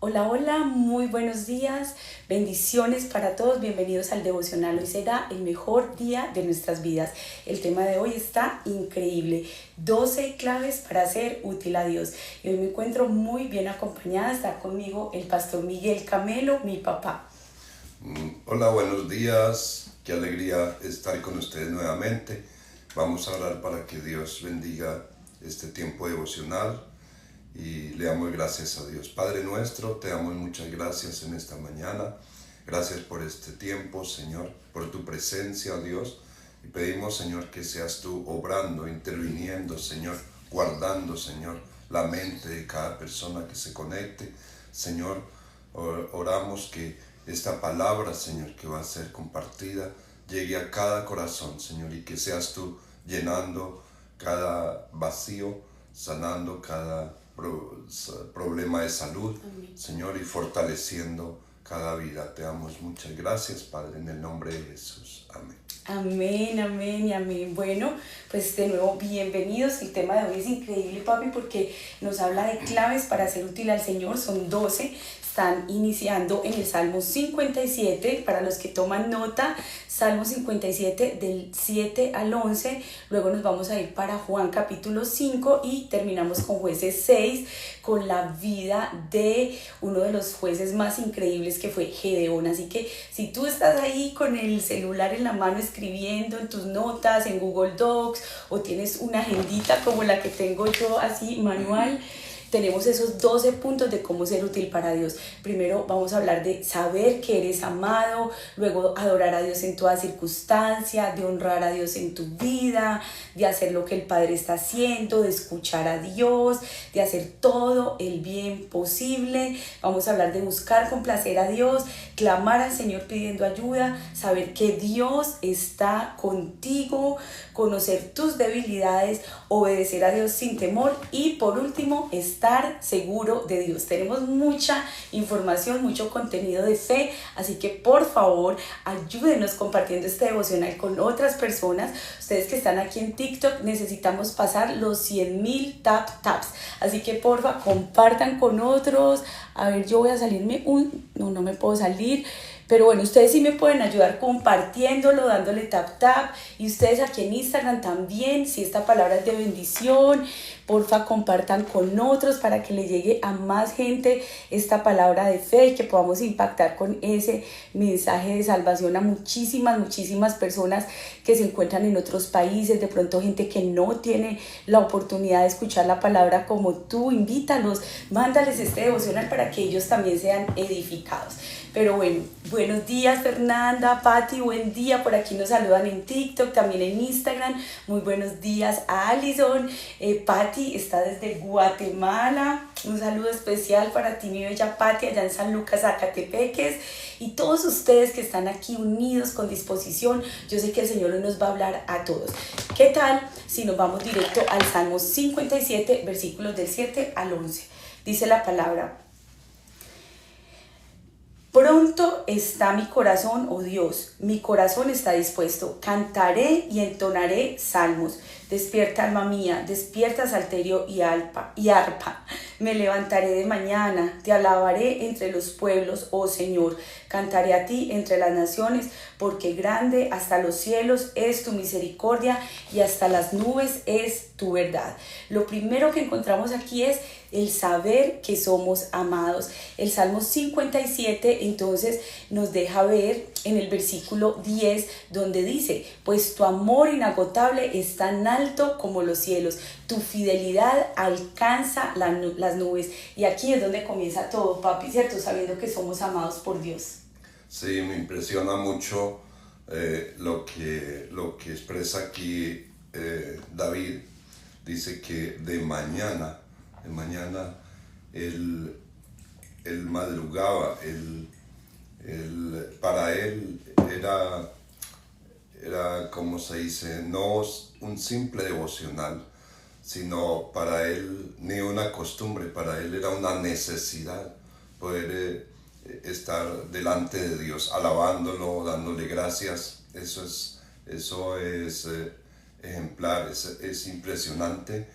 Hola, hola, muy buenos días, bendiciones para todos, bienvenidos al devocional. Hoy será el mejor día de nuestras vidas. El tema de hoy está increíble, 12 claves para ser útil a Dios. Y hoy me encuentro muy bien acompañada, está conmigo el pastor Miguel Camelo, mi papá. Hola, buenos días. Qué alegría estar con ustedes nuevamente. Vamos a orar para que Dios bendiga este tiempo devocional y le damos gracias a Dios. Padre nuestro, te damos muchas gracias en esta mañana. Gracias por este tiempo, Señor, por tu presencia, Dios. Y pedimos, Señor, que seas tú obrando, interviniendo, Señor, guardando, Señor, la mente de cada persona que se conecte. Señor, oramos que esta palabra, Señor, que va a ser compartida, llegue a cada corazón, Señor, y que seas tú llenando cada vacío, sanando cada problema de salud, Amén. Señor, y fortaleciendo cada vida. Te damos muchas gracias, Padre, en el nombre de Jesús. Amén. Amén, amén y amén. Bueno, pues de nuevo bienvenidos. El tema de hoy es increíble, papi, porque nos habla de claves para ser útil al Señor. Son 12. Están iniciando en el Salmo 57, para los que toman nota, Salmo 57 del 7 al 11, luego nos vamos a ir para Juan capítulo 5 y terminamos con Jueces 6, con la vida de uno de los jueces más increíbles que fue Gedeón. Así que si tú estás ahí con el celular en la mano escribiendo en tus notas, en Google Docs, o tienes una agendita como la que tengo yo así manual, tenemos esos 12 puntos de cómo ser útil para Dios. Primero vamos a hablar de saber que eres amado, luego adorar a Dios en toda circunstancia, de honrar a Dios en tu vida, de hacer lo que el Padre está haciendo, de escuchar a Dios, de hacer todo el bien posible. Vamos a hablar de buscar complacer a Dios, clamar al Señor pidiendo ayuda, saber que Dios está contigo, conocer tus debilidades, obedecer a Dios sin temor y por último estar seguro de Dios. Tenemos mucha información, mucho contenido de fe, así que por favor ayúdenos compartiendo este devocional con otras personas. Ustedes que están aquí en TikTok, necesitamos pasar los 100,000 taps, así que porfa compartan con otros. A ver, yo voy a salirme no me puedo salir. Pero bueno, ustedes sí me pueden ayudar compartiéndolo, dándole tap. Y ustedes aquí en Instagram también, si esta palabra es de bendición, porfa compartan con otros para que le llegue a más gente esta palabra de fe y que podamos impactar con ese mensaje de salvación a muchísimas personas que se encuentran en otros países, de pronto gente que no tiene la oportunidad de escuchar la palabra como tú. Invítalos, mándales este devocional para que ellos también sean edificados. Pero bueno, buenos días Fernanda, Patti, buen día, por aquí nos saludan en TikTok, también en Instagram, muy buenos días a Alison, Patti está desde Guatemala, un saludo especial para ti mi bella Patti, allá en San Lucas, Zacatepeques, y todos ustedes que están aquí unidos con disposición. Yo sé que el Señor hoy nos va a hablar a todos. ¿Qué tal si nos vamos directo al Salmo 57, versículos del 7 al 11? Dice la palabra: pronto está mi corazón, oh Dios, mi corazón está dispuesto. Cantaré y entonaré salmos. Despierta, alma mía, despierta, salterio y arpa. Me levantaré de mañana, te alabaré entre los pueblos, oh Señor. Cantaré a ti entre las naciones, porque grande hasta los cielos es tu misericordia y hasta las nubes es tu verdad. Lo primero que encontramos aquí es el saber que somos amados. El Salmo 57 entonces nos deja ver en el versículo 10 donde dice: pues tu amor inagotable es tan alto como los cielos, tu fidelidad alcanza las nubes. Y aquí es donde comienza todo, papi, ¿cierto? Sabiendo que somos amados por Dios. Sí, me impresiona mucho lo que expresa aquí David. Dice que de mañana él madrugaba, para él era, como se dice, no un simple devocional, sino para él ni una costumbre, para él era una necesidad poder estar delante de Dios, alabándolo, dándole gracias. Eso es ejemplar, es impresionante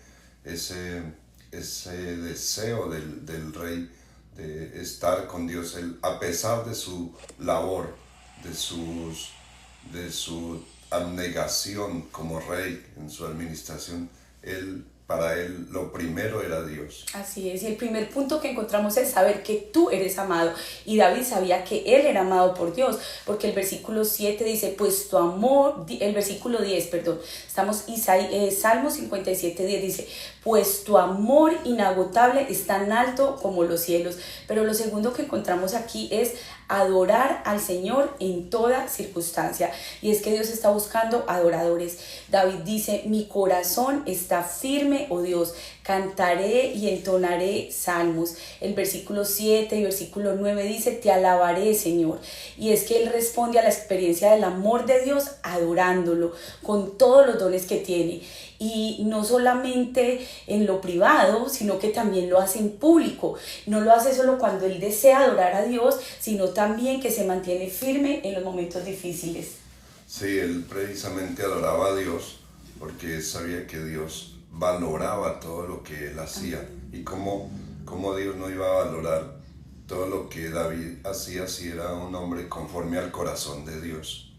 ese deseo del rey de estar con Dios. Él, a pesar de su labor, de su abnegación como rey en su administración, para él lo primero era Dios. Así es, y el primer punto que encontramos es saber que tú eres amado. Y David sabía que él era amado por Dios, porque el versículo 7 dice, pues tu amor, el versículo 10, perdón, estamos Salmo 57, 10 dice, pues tu amor inagotable es tan alto como los cielos. Pero lo segundo que encontramos aquí es adorar al Señor en toda circunstancia, y es que Dios está buscando adoradores. David dice, mi corazón está firme, oh Dios, cantaré y entonaré salmos. El versículo 7 y versículo 9 dice, te alabaré, Señor. Y es que él responde a la experiencia del amor de Dios adorándolo con todos los dones que tiene. Y no solamente en lo privado, sino que también lo hace en público. No lo hace solo cuando él desea adorar a Dios, sino también que se mantiene firme en los momentos difíciles. Sí, él precisamente adoraba a Dios porque sabía que Dios valoraba todo lo que él hacía. Y cómo Dios no iba a valorar todo lo que David hacía si era un hombre conforme al corazón de Dios.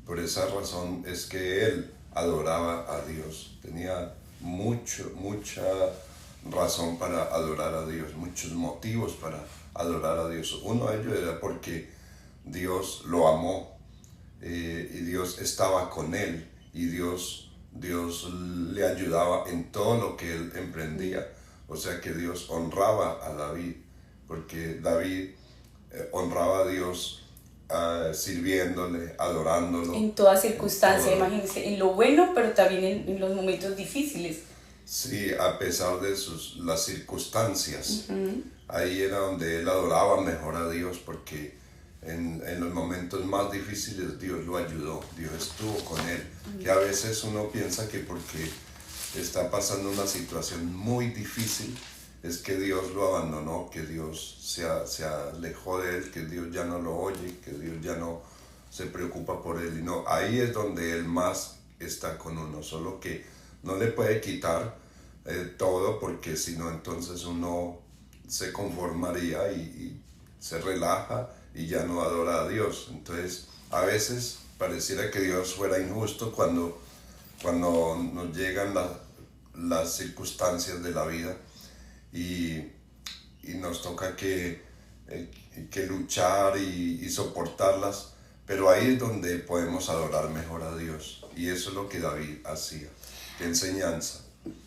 Por esa razón es que él adoraba a Dios. Tenía mucha razón para adorar a Dios, muchos motivos para adorar a Dios. Uno de ellos era porque Dios lo amó y Dios estaba con él y Dios le ayudaba en todo lo que él emprendía. O sea que Dios honraba a David, porque David honraba a Dios sirviéndole, adorándolo. En toda circunstancia, imagínense, en lo bueno, pero también en los momentos difíciles. Sí, a pesar de las circunstancias. Ahí era donde él adoraba mejor a Dios, porque en los momentos más difíciles Dios lo ayudó, Dios estuvo con él. Que a veces uno piensa que porque está pasando una situación muy difícil es que Dios lo abandonó, que Dios se alejó de él, que Dios ya no lo oye, que Dios ya no se preocupa por él. Y no, ahí es donde él más está con uno, solo que no le puede quitar todo, porque si no entonces uno se conformaría y se relaja y ya no adora a Dios. Entonces a veces pareciera que Dios fuera injusto cuando nos llegan las circunstancias de la vida y nos toca que luchar y soportarlas, pero ahí es donde podemos adorar mejor a Dios, y eso es lo que David hacía. ¡Qué enseñanza!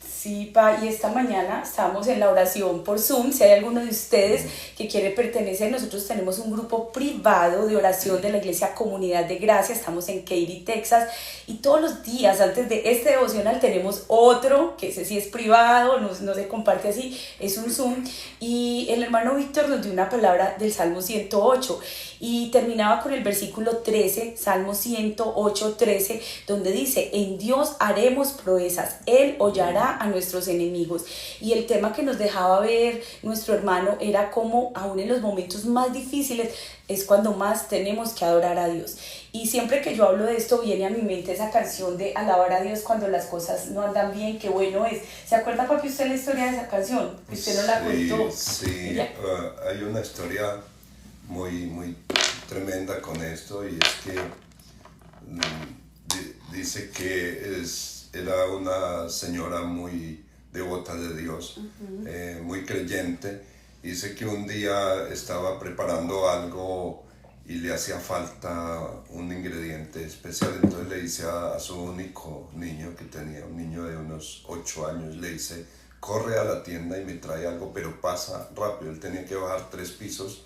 Sí, Pa, y esta mañana estamos en la oración por Zoom. Si hay alguno de ustedes que quiere pertenecer, nosotros tenemos un grupo privado de oración de la Iglesia Comunidad de Gracia. Estamos en Katy, Texas, y todos los días antes de este devocional tenemos otro, que ese sí es privado, no se comparte así, es un Zoom. Y el hermano Víctor nos dio una palabra del Salmo 108 y terminaba con el versículo 13, Salmo 108, 13, donde dice, en Dios haremos proezas, Él hollará a nuestros enemigos. Y el tema que nos dejaba ver nuestro hermano era cómo aún en los momentos más difíciles es cuando más tenemos que adorar a Dios. Y siempre que yo hablo de esto viene a mi mente esa canción de alabar a Dios cuando las cosas no andan bien, qué bueno es. ¿Se acuerda, papi, usted la historia de esa canción? Usted no la contó. Sí, hay una historia muy tremenda con esto, y es que dice que era una señora muy devota de Dios, muy creyente. Dice que un día estaba preparando algo y le hacía falta un ingrediente especial, entonces le dice a su único niño que tenía, un niño de unos 8 años, le dice, corre a la tienda y me trae algo, pero pasa rápido. Él tenía que bajar 3 pisos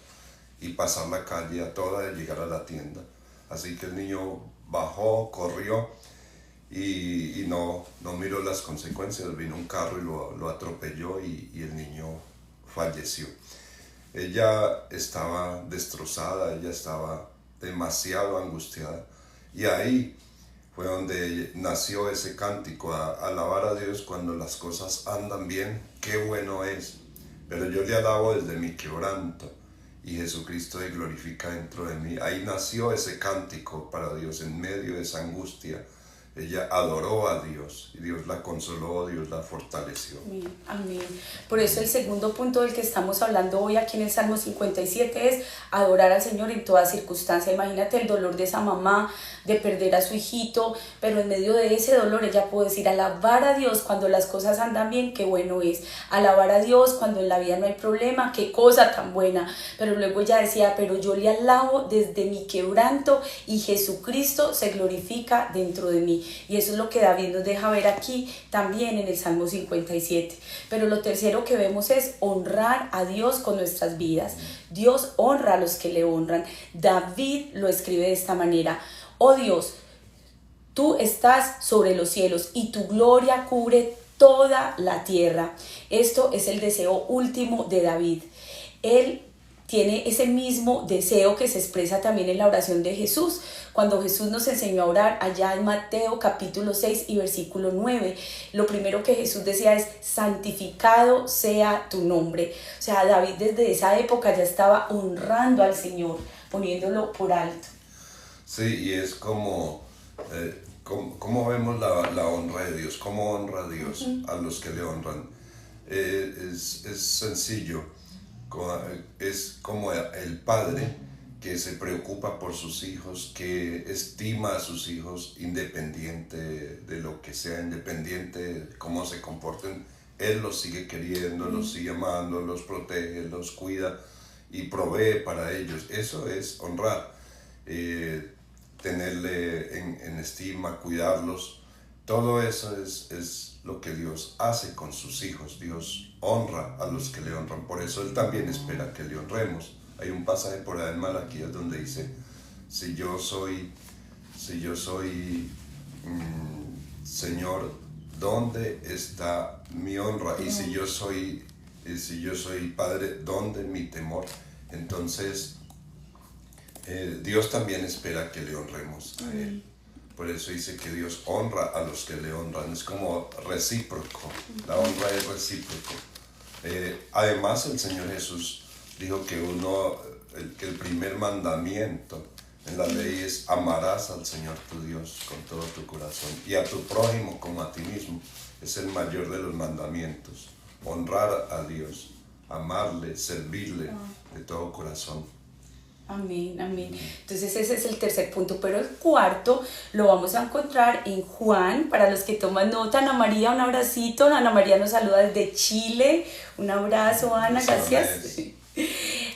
y pasar la calle a toda y llegar a la tienda. Así que el niño bajó, corrió y no miró las consecuencias. Vino un carro y lo atropelló y el niño falleció. Ella estaba destrozada, ella estaba demasiado angustiada, y ahí fue donde nació ese cántico, a alabar a Dios cuando las cosas andan bien, qué bueno es, pero yo le alabo desde mi quebranto y Jesucristo se glorifica dentro de mí. Ahí nació ese cántico para Dios en medio de esa angustia, ella adoró a Dios y Dios la consoló, Dios la fortaleció. Amén, amén. Por eso el segundo punto del que estamos hablando hoy aquí en el Salmo 57 es adorar al Señor en toda circunstancia. Imagínate el dolor de esa mamá de perder a su hijito, pero en medio de ese dolor ella puede decir alabar a Dios cuando las cosas andan bien, qué bueno es. Alabar a Dios cuando en la vida no hay problema, qué cosa tan buena. Pero luego ella decía, pero yo le alabo desde mi quebranto y Jesucristo se glorifica dentro de mí. Y eso es lo que David nos deja ver aquí también en el Salmo 57. Pero lo tercero que vemos es honrar a Dios con nuestras vidas. Dios honra a los que le honran. David lo escribe de esta manera: oh Dios, tú estás sobre los cielos y tu gloria cubre toda la tierra. Esto es el deseo último de David. Él tiene ese mismo deseo que se expresa también en la oración de Jesús, cuando Jesús nos enseñó a orar allá en Mateo capítulo 6 y versículo 9. Lo primero que Jesús decía es: santificado sea tu nombre. O sea, David desde esa época ya estaba honrando al Señor, poniéndolo por alto. Sí, y es como vemos la honra de Dios, cómo honra a Dios a los que le honran. Es sencillo, es como el padre que se preocupa por sus hijos, que estima a sus hijos independiente de lo que sea, independiente de cómo se comporten. Él los sigue queriendo, los sigue amando, los protege, los cuida y provee para ellos. Eso es honrar. Tenerle en estima, cuidarlos, todo eso es lo que Dios hace con sus hijos. Dios honra a los que le honran, por eso Él también espera que le honremos. Hay un pasaje por ahí en Malaquías donde dice: si yo soy Señor, ¿dónde está mi honra? Y si yo soy Padre, ¿dónde mi temor? Entonces Dios también espera que le honremos a Él. Por eso dice que Dios honra a los que le honran. Es como recíproco. La honra es recíproco. Además, el Señor Jesús dijo que el primer mandamiento en la ley es: amarás al Señor tu Dios con todo tu corazón y a tu prójimo como a ti mismo. Es el mayor de los mandamientos. Honrar a Dios, amarle, servirle de todo corazón. Amén, amén. Entonces ese es el tercer punto, pero el cuarto lo vamos a encontrar en Juan. Para los que toman nota, Ana María, un abracito. Ana María nos saluda desde Chile. Un abrazo, Ana, gracias.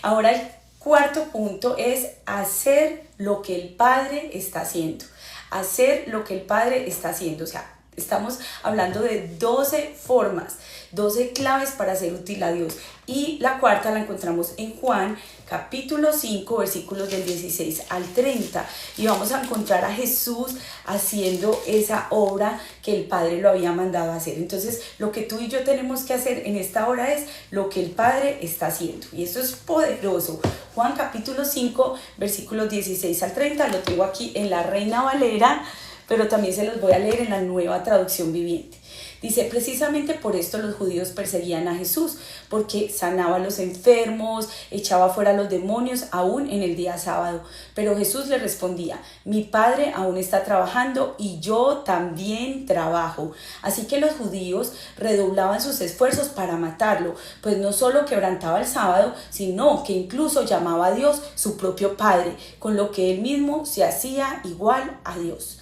Ahora el cuarto punto es hacer lo que el Padre está haciendo. Hacer lo que el Padre está haciendo. O sea, estamos hablando de 12 formas, 12 claves para ser útil a Dios. Y la cuarta la encontramos en Juan capítulo 5, versículos del 16 al 30. Y vamos a encontrar a Jesús haciendo esa obra que el Padre lo había mandado a hacer. Entonces, lo que tú y yo tenemos que hacer en esta hora es lo que el Padre está haciendo. Y esto es poderoso. Juan capítulo 5, versículos 16 al 30. Lo tengo aquí en la Reina Valera, pero también se los voy a leer en la Nueva Traducción Viviente. Dice: precisamente por esto los judíos perseguían a Jesús, porque sanaba a los enfermos, echaba fuera a los demonios, aún en el día sábado. Pero Jesús le respondía: mi Padre aún está trabajando y yo también trabajo. Así que los judíos redoblaban sus esfuerzos para matarlo, pues no solo quebrantaba el sábado, sino que incluso llamaba a Dios su propio Padre, con lo que él mismo se hacía igual a Dios.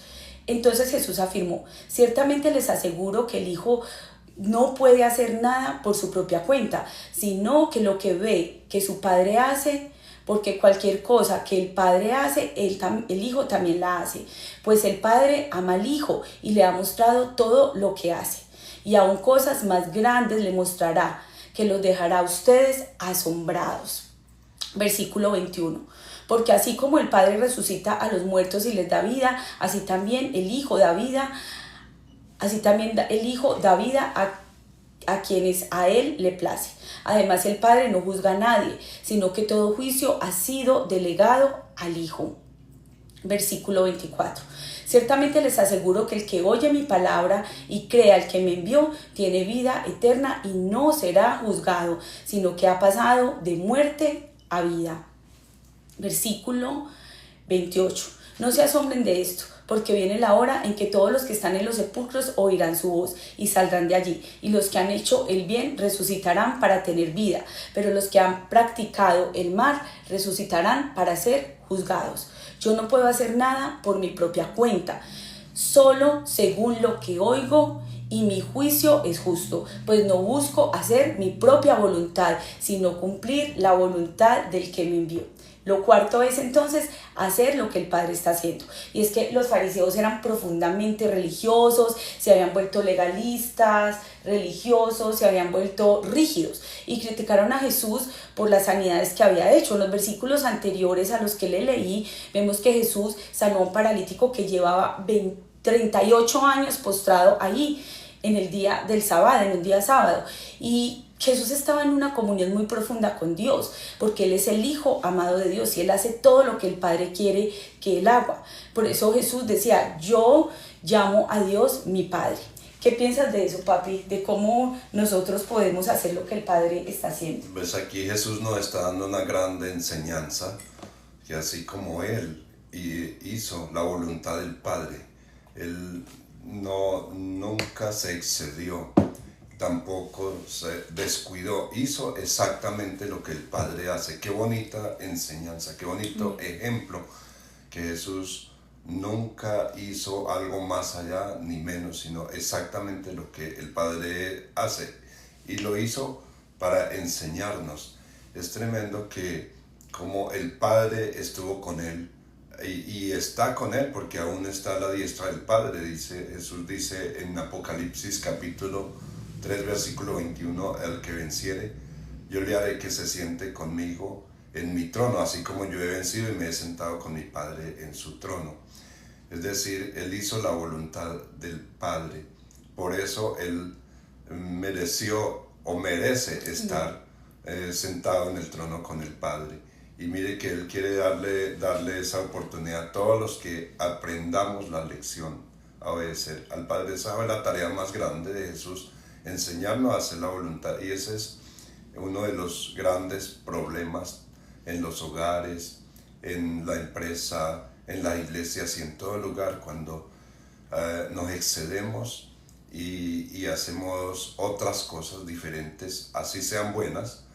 Entonces Jesús afirmó: ciertamente les aseguro que el Hijo no puede hacer nada por su propia cuenta, sino que lo que ve que su Padre hace, porque cualquier cosa que el Padre hace, el Hijo también la hace, pues el Padre ama al Hijo y le ha mostrado todo lo que hace. Y aún cosas más grandes le mostrará, que los dejará a ustedes asombrados. Versículo 21. Porque así como el Padre resucita a los muertos y les da vida, así también el Hijo da vida a quienes a Él le place. Además, el Padre no juzga a nadie, sino que todo juicio ha sido delegado al Hijo. Versículo 24. Ciertamente les aseguro que el que oye mi palabra y crea al que me envió, tiene vida eterna y no será juzgado, sino que ha pasado de muerte a vida. Versículo 28. No se asombren de esto, porque viene la hora en que todos los que están en los sepulcros oirán su voz y saldrán de allí, y los que han hecho el bien resucitarán para tener vida, pero los que han practicado el mal resucitarán para ser juzgados. Yo no puedo hacer nada por mi propia cuenta, solo según lo que oigo, y mi juicio es justo, pues no busco hacer mi propia voluntad, sino cumplir la voluntad del que me envió. Lo cuarto es entonces hacer lo que el Padre está haciendo. Y es que los fariseos eran profundamente religiosos, se habían vuelto legalistas, religiosos, se habían vuelto rígidos y criticaron a Jesús por las sanidades que había hecho. En los versículos anteriores a los que le leí, vemos que Jesús sanó a un paralítico que llevaba 38 años postrado allí en el día del sábado, en un día sábado. Y Jesús estaba en una comunión muy profunda con Dios, porque Él es el Hijo amado de Dios y Él hace todo lo que el Padre quiere que Él haga. Por eso Jesús decía, yo llamo a Dios mi Padre. ¿Qué piensas de eso, papi? De cómo nosotros podemos hacer lo que el Padre está haciendo. Pues aquí Jesús nos está dando una grande enseñanza, que así como Él hizo la voluntad del Padre, Él nunca se excedió, tampoco se descuidó, hizo exactamente lo que el Padre hace. Qué bonita enseñanza, qué bonito ejemplo, que Jesús nunca hizo algo más allá ni menos, sino exactamente lo que el Padre hace, y lo hizo para enseñarnos. Es tremendo que como el Padre estuvo con Él, y está con Él porque aún está a la diestra del Padre. Jesús dice en Apocalipsis capítulo 3 versículo 21, el que venciere, yo le haré que se siente conmigo en mi trono, así como yo he vencido y me he sentado con mi Padre en su trono. Es decir, Él hizo la voluntad del Padre, por eso Él mereció o merece estar sentado en el trono con el Padre. Y mire que Él quiere darle esa oportunidad a todos los que aprendamos la lección a obedecer al Padre. Esa fue la tarea más grande de Jesús, enseñarnos a hacer la voluntad. Y ese es uno de los grandes problemas en los hogares, en la empresa, en las iglesias y en todo lugar, cuando nos excedemos y hacemos otras cosas diferentes, así sean buenas,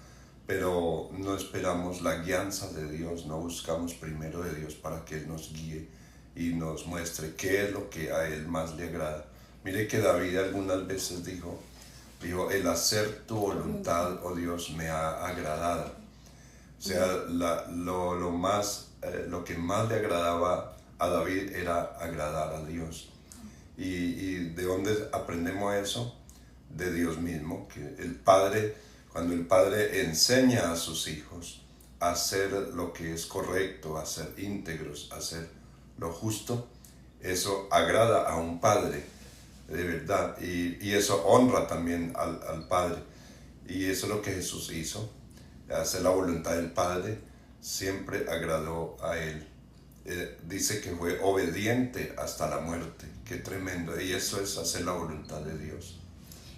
pero no esperamos la guianza de Dios, no buscamos primero de Dios para que Él nos guíe y nos muestre qué es lo que a Él más le agrada. Mire que David algunas veces dijo, el hacer tu voluntad, oh Dios, me ha agradado. O sea, lo que más le agradaba a David era agradar a Dios. ¿Y de dónde aprendemos eso? De Dios mismo, que el Padre, cuando el Padre enseña a sus hijos a hacer lo que es correcto, a ser íntegros, a hacer lo justo, eso agrada a un Padre, de verdad, y eso honra también al Padre. Y eso es lo que Jesús hizo, hacer la voluntad del Padre, siempre agradó a Él. Dice que fue obediente hasta la muerte. Qué tremendo, y eso es hacer la voluntad de Dios.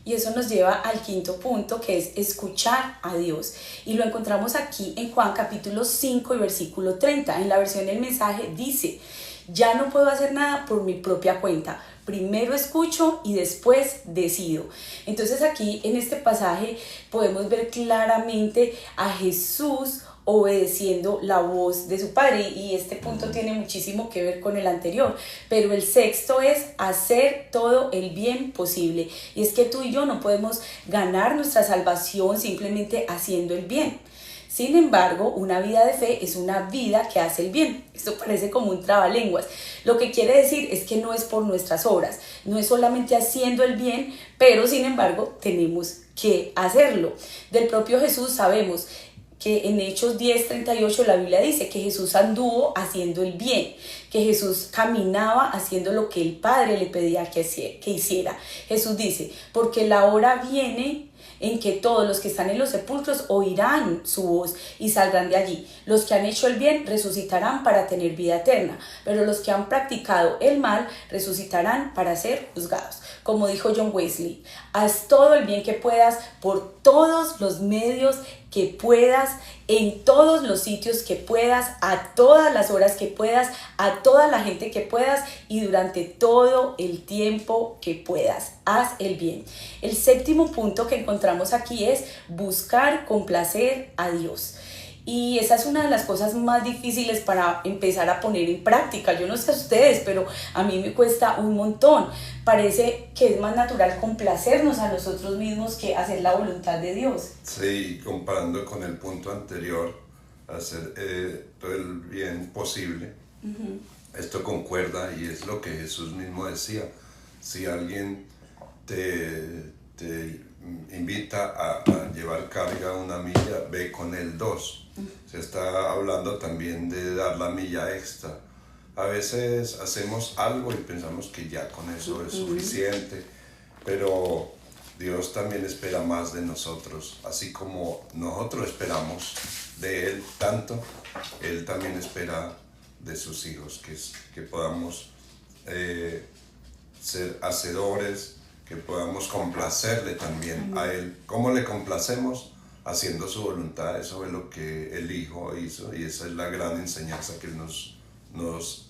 Y eso nos lleva al quinto punto, que es escuchar a Dios. Y lo encontramos aquí en Juan capítulo 5 y versículo 30. En la versión del mensaje dice, ya no puedo hacer nada por mi propia cuenta. Primero escucho y después decido. Entonces aquí en este pasaje podemos ver claramente a Jesús obedeciendo la voz de su Padre, y este punto tiene muchísimo que ver con el anterior, pero el sexto es hacer todo el bien posible, y es que tú y yo no podemos ganar nuestra salvación simplemente haciendo el bien. Sin embargo, una vida de fe es una vida que hace el bien. Esto parece como un trabalenguas. Lo que quiere decir es que no es por nuestras obras, no es solamente haciendo el bien, pero sin embargo tenemos que hacerlo. Del propio Jesús sabemos que en Hechos 10:38 la Biblia dice que Jesús anduvo haciendo el bien, que Jesús caminaba haciendo lo que el Padre le pedía que hiciera. Jesús dice, porque la hora viene en que todos los que están en los sepulcros oirán su voz y saldrán de allí. Los que han hecho el bien resucitarán para tener vida eterna, pero los que han practicado el mal resucitarán para ser juzgados. Como dijo John Wesley, haz todo el bien que puedas por todos los medios que puedas, en todos los sitios que puedas, a todas las horas que puedas, a toda la gente que puedas y durante todo el tiempo que puedas. Haz el bien. El séptimo punto que encontramos aquí es buscar complacer a Dios. Y esa es una de las cosas más difíciles para empezar a poner en práctica. Yo no sé a ustedes, pero a mí me cuesta un montón. Parece que es más natural complacernos a nosotros mismos que hacer la voluntad de Dios. Sí, comparando con el punto anterior, hacer todo el bien posible. Esto concuerda y es lo que Jesús mismo decía. Si alguien te invita a llevar carga una milla, ve con él 2. Se está hablando también de dar la milla extra. A veces hacemos algo y pensamos que ya con eso es suficiente, pero Dios también espera más de nosotros. Así como nosotros esperamos de Él tanto, Él también espera de sus hijos, que podamos ser hacedores, que podamos complacerle también a Él. ¿Cómo le complacemos? Haciendo su voluntad. Eso es lo que el Hijo hizo y esa es la gran enseñanza que Él nos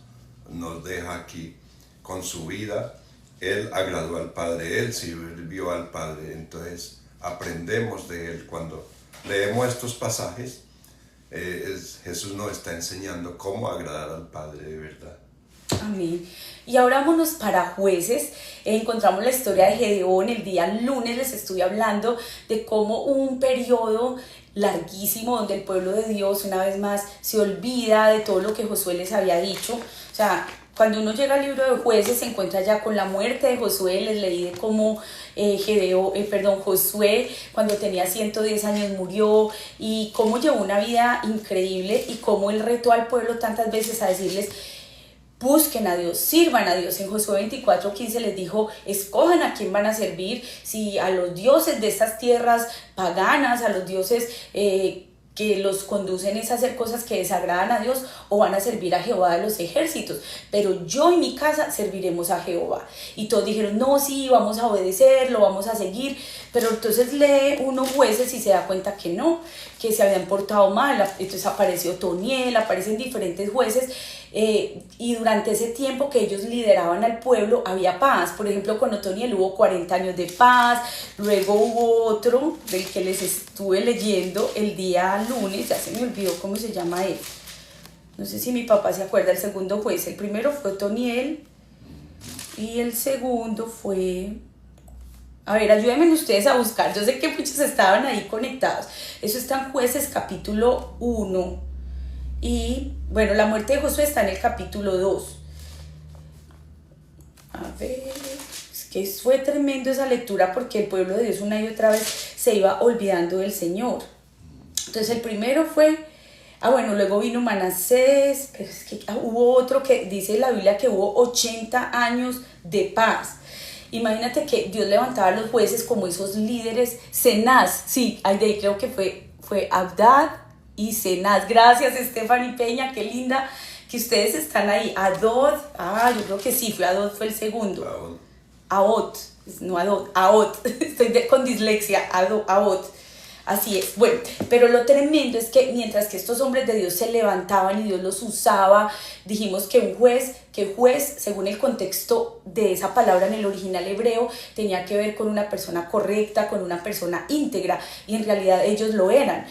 deja aquí con su vida. Él agradó al Padre, Él sirvió al Padre, entonces aprendemos de Él. Cuando leemos estos pasajes, Jesús nos está enseñando cómo agradar al Padre de verdad. Amén. Y ahora vámonos para Jueces. Encontramos la historia de Gedeón. El día lunes les estuve hablando de cómo un periodo larguísimo donde el pueblo de Dios una vez más se olvida de todo lo que Josué les había dicho. O sea, cuando uno llega al libro de Jueces se encuentra ya con la muerte de Josué. Les leí de cómo Josué cuando tenía 110 años murió y cómo llevó una vida increíble y cómo él retó al pueblo tantas veces a decirles: busquen a Dios, sirvan a Dios. En Josué 24:15 les dijo: escojan a quién van a servir, si a los dioses de estas tierras paganas, a los dioses que los conducen es a hacer cosas que desagradan a Dios, o van a servir a Jehová de los ejércitos. Pero yo y mi casa serviremos a Jehová. Y todos dijeron: no, sí, vamos a obedecerlo, vamos a seguir. Pero entonces lee uno Jueces y se da cuenta que no, que se habían portado mal. Entonces apareció Otoniel, aparecen diferentes jueces. Y durante ese tiempo que ellos lideraban al pueblo había paz. Por ejemplo, con Otoniel hubo 40 años de paz. Luego hubo otro del que les estuve leyendo el día lunes, ya se me olvidó cómo se llama él, no sé si mi papá se acuerda. El segundo juez, el primero fue Otoniel y el segundo fue... A ver, ayúdenme ustedes a buscar, yo sé que muchos estaban ahí conectados. Eso está en Jueces capítulo 1. Y bueno, la muerte de Josué está en el capítulo 2. A ver, es que fue tremendo esa lectura porque el pueblo de Dios una y otra vez se iba olvidando del Señor. Entonces el primero fue, luego vino Manasés, pero es que hubo otro que dice la Biblia que hubo 80 años de paz. Imagínate que Dios levantaba a los jueces como esos líderes, Cenaz, sí, de ahí creo que fue Abdad y Cenaz. Gracias, Stephanie Peña, qué linda que ustedes están ahí. Adod, yo creo que sí, Adod fue el segundo. Aot, no Adod, Aot, estoy con dislexia, Aot. Así es. Bueno, pero lo tremendo es que mientras que estos hombres de Dios se levantaban y Dios los usaba, dijimos que juez, según el contexto de esa palabra en el original hebreo, tenía que ver con una persona correcta, con una persona íntegra, y en realidad ellos lo eran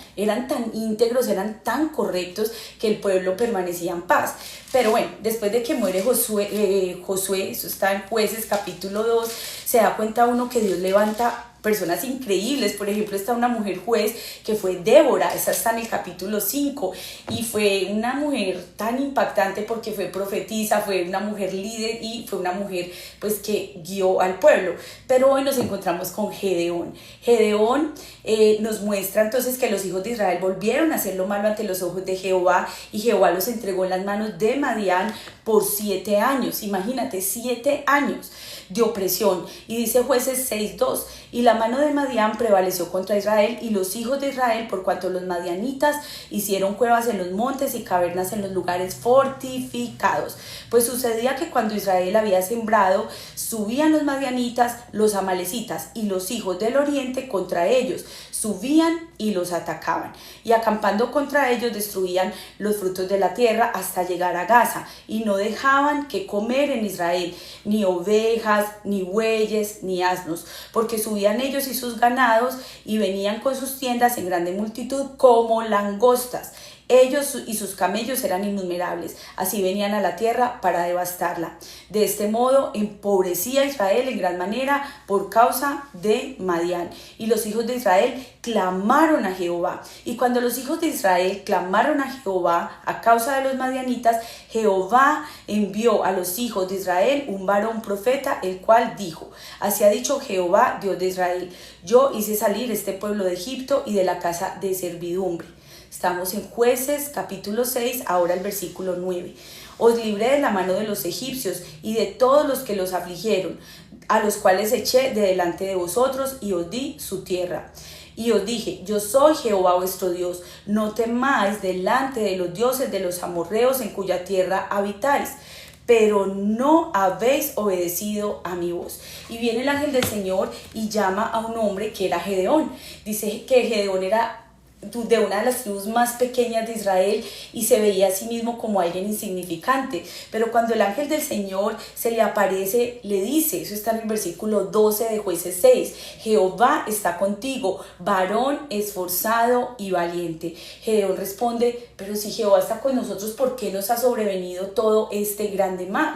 tan íntegros, eran tan correctos que el pueblo permanecía en paz. Pero bueno, después de que muere Josué, eso está en Jueces capítulo 2, se da cuenta uno que Dios levanta personas increíbles. Por ejemplo, está una mujer juez que fue Débora, esa está en el capítulo 5, y fue una mujer tan impactante porque fue profetisa, fue una mujer líder y fue una mujer pues que guió al pueblo. Pero hoy nos encontramos con Gedeón. Gedeón nos muestra entonces que los hijos de Israel volvieron a hacer lo malo ante los ojos de Jehová, y Jehová los entregó en las manos de Madián por 7 años. Imagínate, 7 años de opresión. Y dice Jueces 6:2: Y la mano de Madián prevaleció contra Israel y los hijos de Israel, por cuanto los madianitas hicieron cuevas en los montes y cavernas en los lugares fortificados. Pues sucedía que cuando Israel había sembrado, subían los madianitas, los amalecitas y los hijos del oriente contra ellos, subían y los atacaban, y acampando contra ellos destruían los frutos de la tierra hasta llegar a Gaza, y no dejaban que comer en Israel, ni ovejas, ni bueyes, ni asnos, porque subían ellos y sus ganados, y venían con sus tiendas en grande multitud como langostas. Ellos y sus camellos eran innumerables, así venían a la tierra para devastarla. De este modo empobrecía Israel en gran manera por causa de Madián. Y los hijos de Israel clamaron a Jehová. Y cuando los hijos de Israel clamaron a Jehová a causa de los madianitas, Jehová envió a los hijos de Israel un varón profeta, el cual dijo: así ha dicho Jehová, Dios de Israel: yo hice salir este pueblo de Egipto y de la casa de servidumbre. Estamos en Jueces capítulo 6, ahora el versículo 9. Os libré de la mano de los egipcios y de todos los que los afligieron, a los cuales eché de delante de vosotros y os di su tierra. Y os dije: yo soy Jehová vuestro Dios, no temáis delante de los dioses de los amorreos en cuya tierra habitáis. Pero no habéis obedecido a mi voz. Y viene el ángel del Señor y llama a un hombre que era Gedeón. Dice que Gedeón era de una de las tribus más pequeñas de Israel y se veía a sí mismo como alguien insignificante, pero cuando el ángel del Señor se le aparece, le dice, eso está en el versículo 12 de Jueces 6: Jehová está contigo, varón esforzado y valiente. Gedeón responde: pero si Jehová está con nosotros, ¿por qué nos ha sobrevenido todo este grande mal?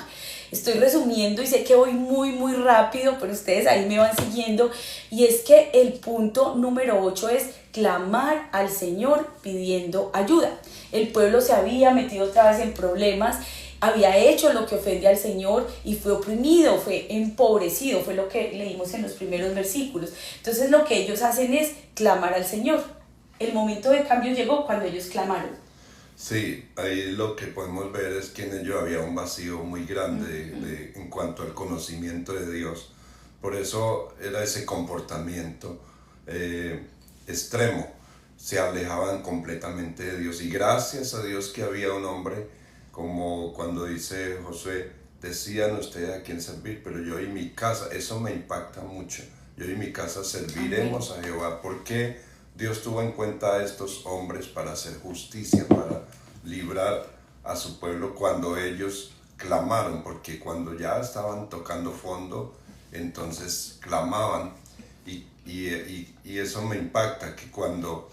Estoy resumiendo y sé que voy muy rápido, pero ustedes ahí me van siguiendo. Y es que el punto número 8 es clamar al Señor pidiendo ayuda. El pueblo se había metido otra vez en problemas, había hecho lo que ofende al Señor y fue oprimido, fue empobrecido, fue lo que leímos en los primeros versículos. Entonces lo que ellos hacen es clamar al Señor. El momento de cambio llegó cuando ellos clamaron. Sí, ahí lo que podemos ver es que en ello había un vacío muy grande en cuanto al conocimiento de Dios. Por eso era ese comportamiento extremo. Se alejaban completamente de Dios. Y gracias a Dios que había un hombre, como cuando dice Josué: decían ustedes a quién servir, pero yo y mi casa. Eso me impacta mucho. Yo y mi casa serviremos a Jehová. ¿Por qué Dios tuvo en cuenta a estos hombres para hacer justicia, para librar a su pueblo cuando ellos clamaron? Porque cuando ya estaban tocando fondo, entonces clamaban. Y eso me impacta, que cuando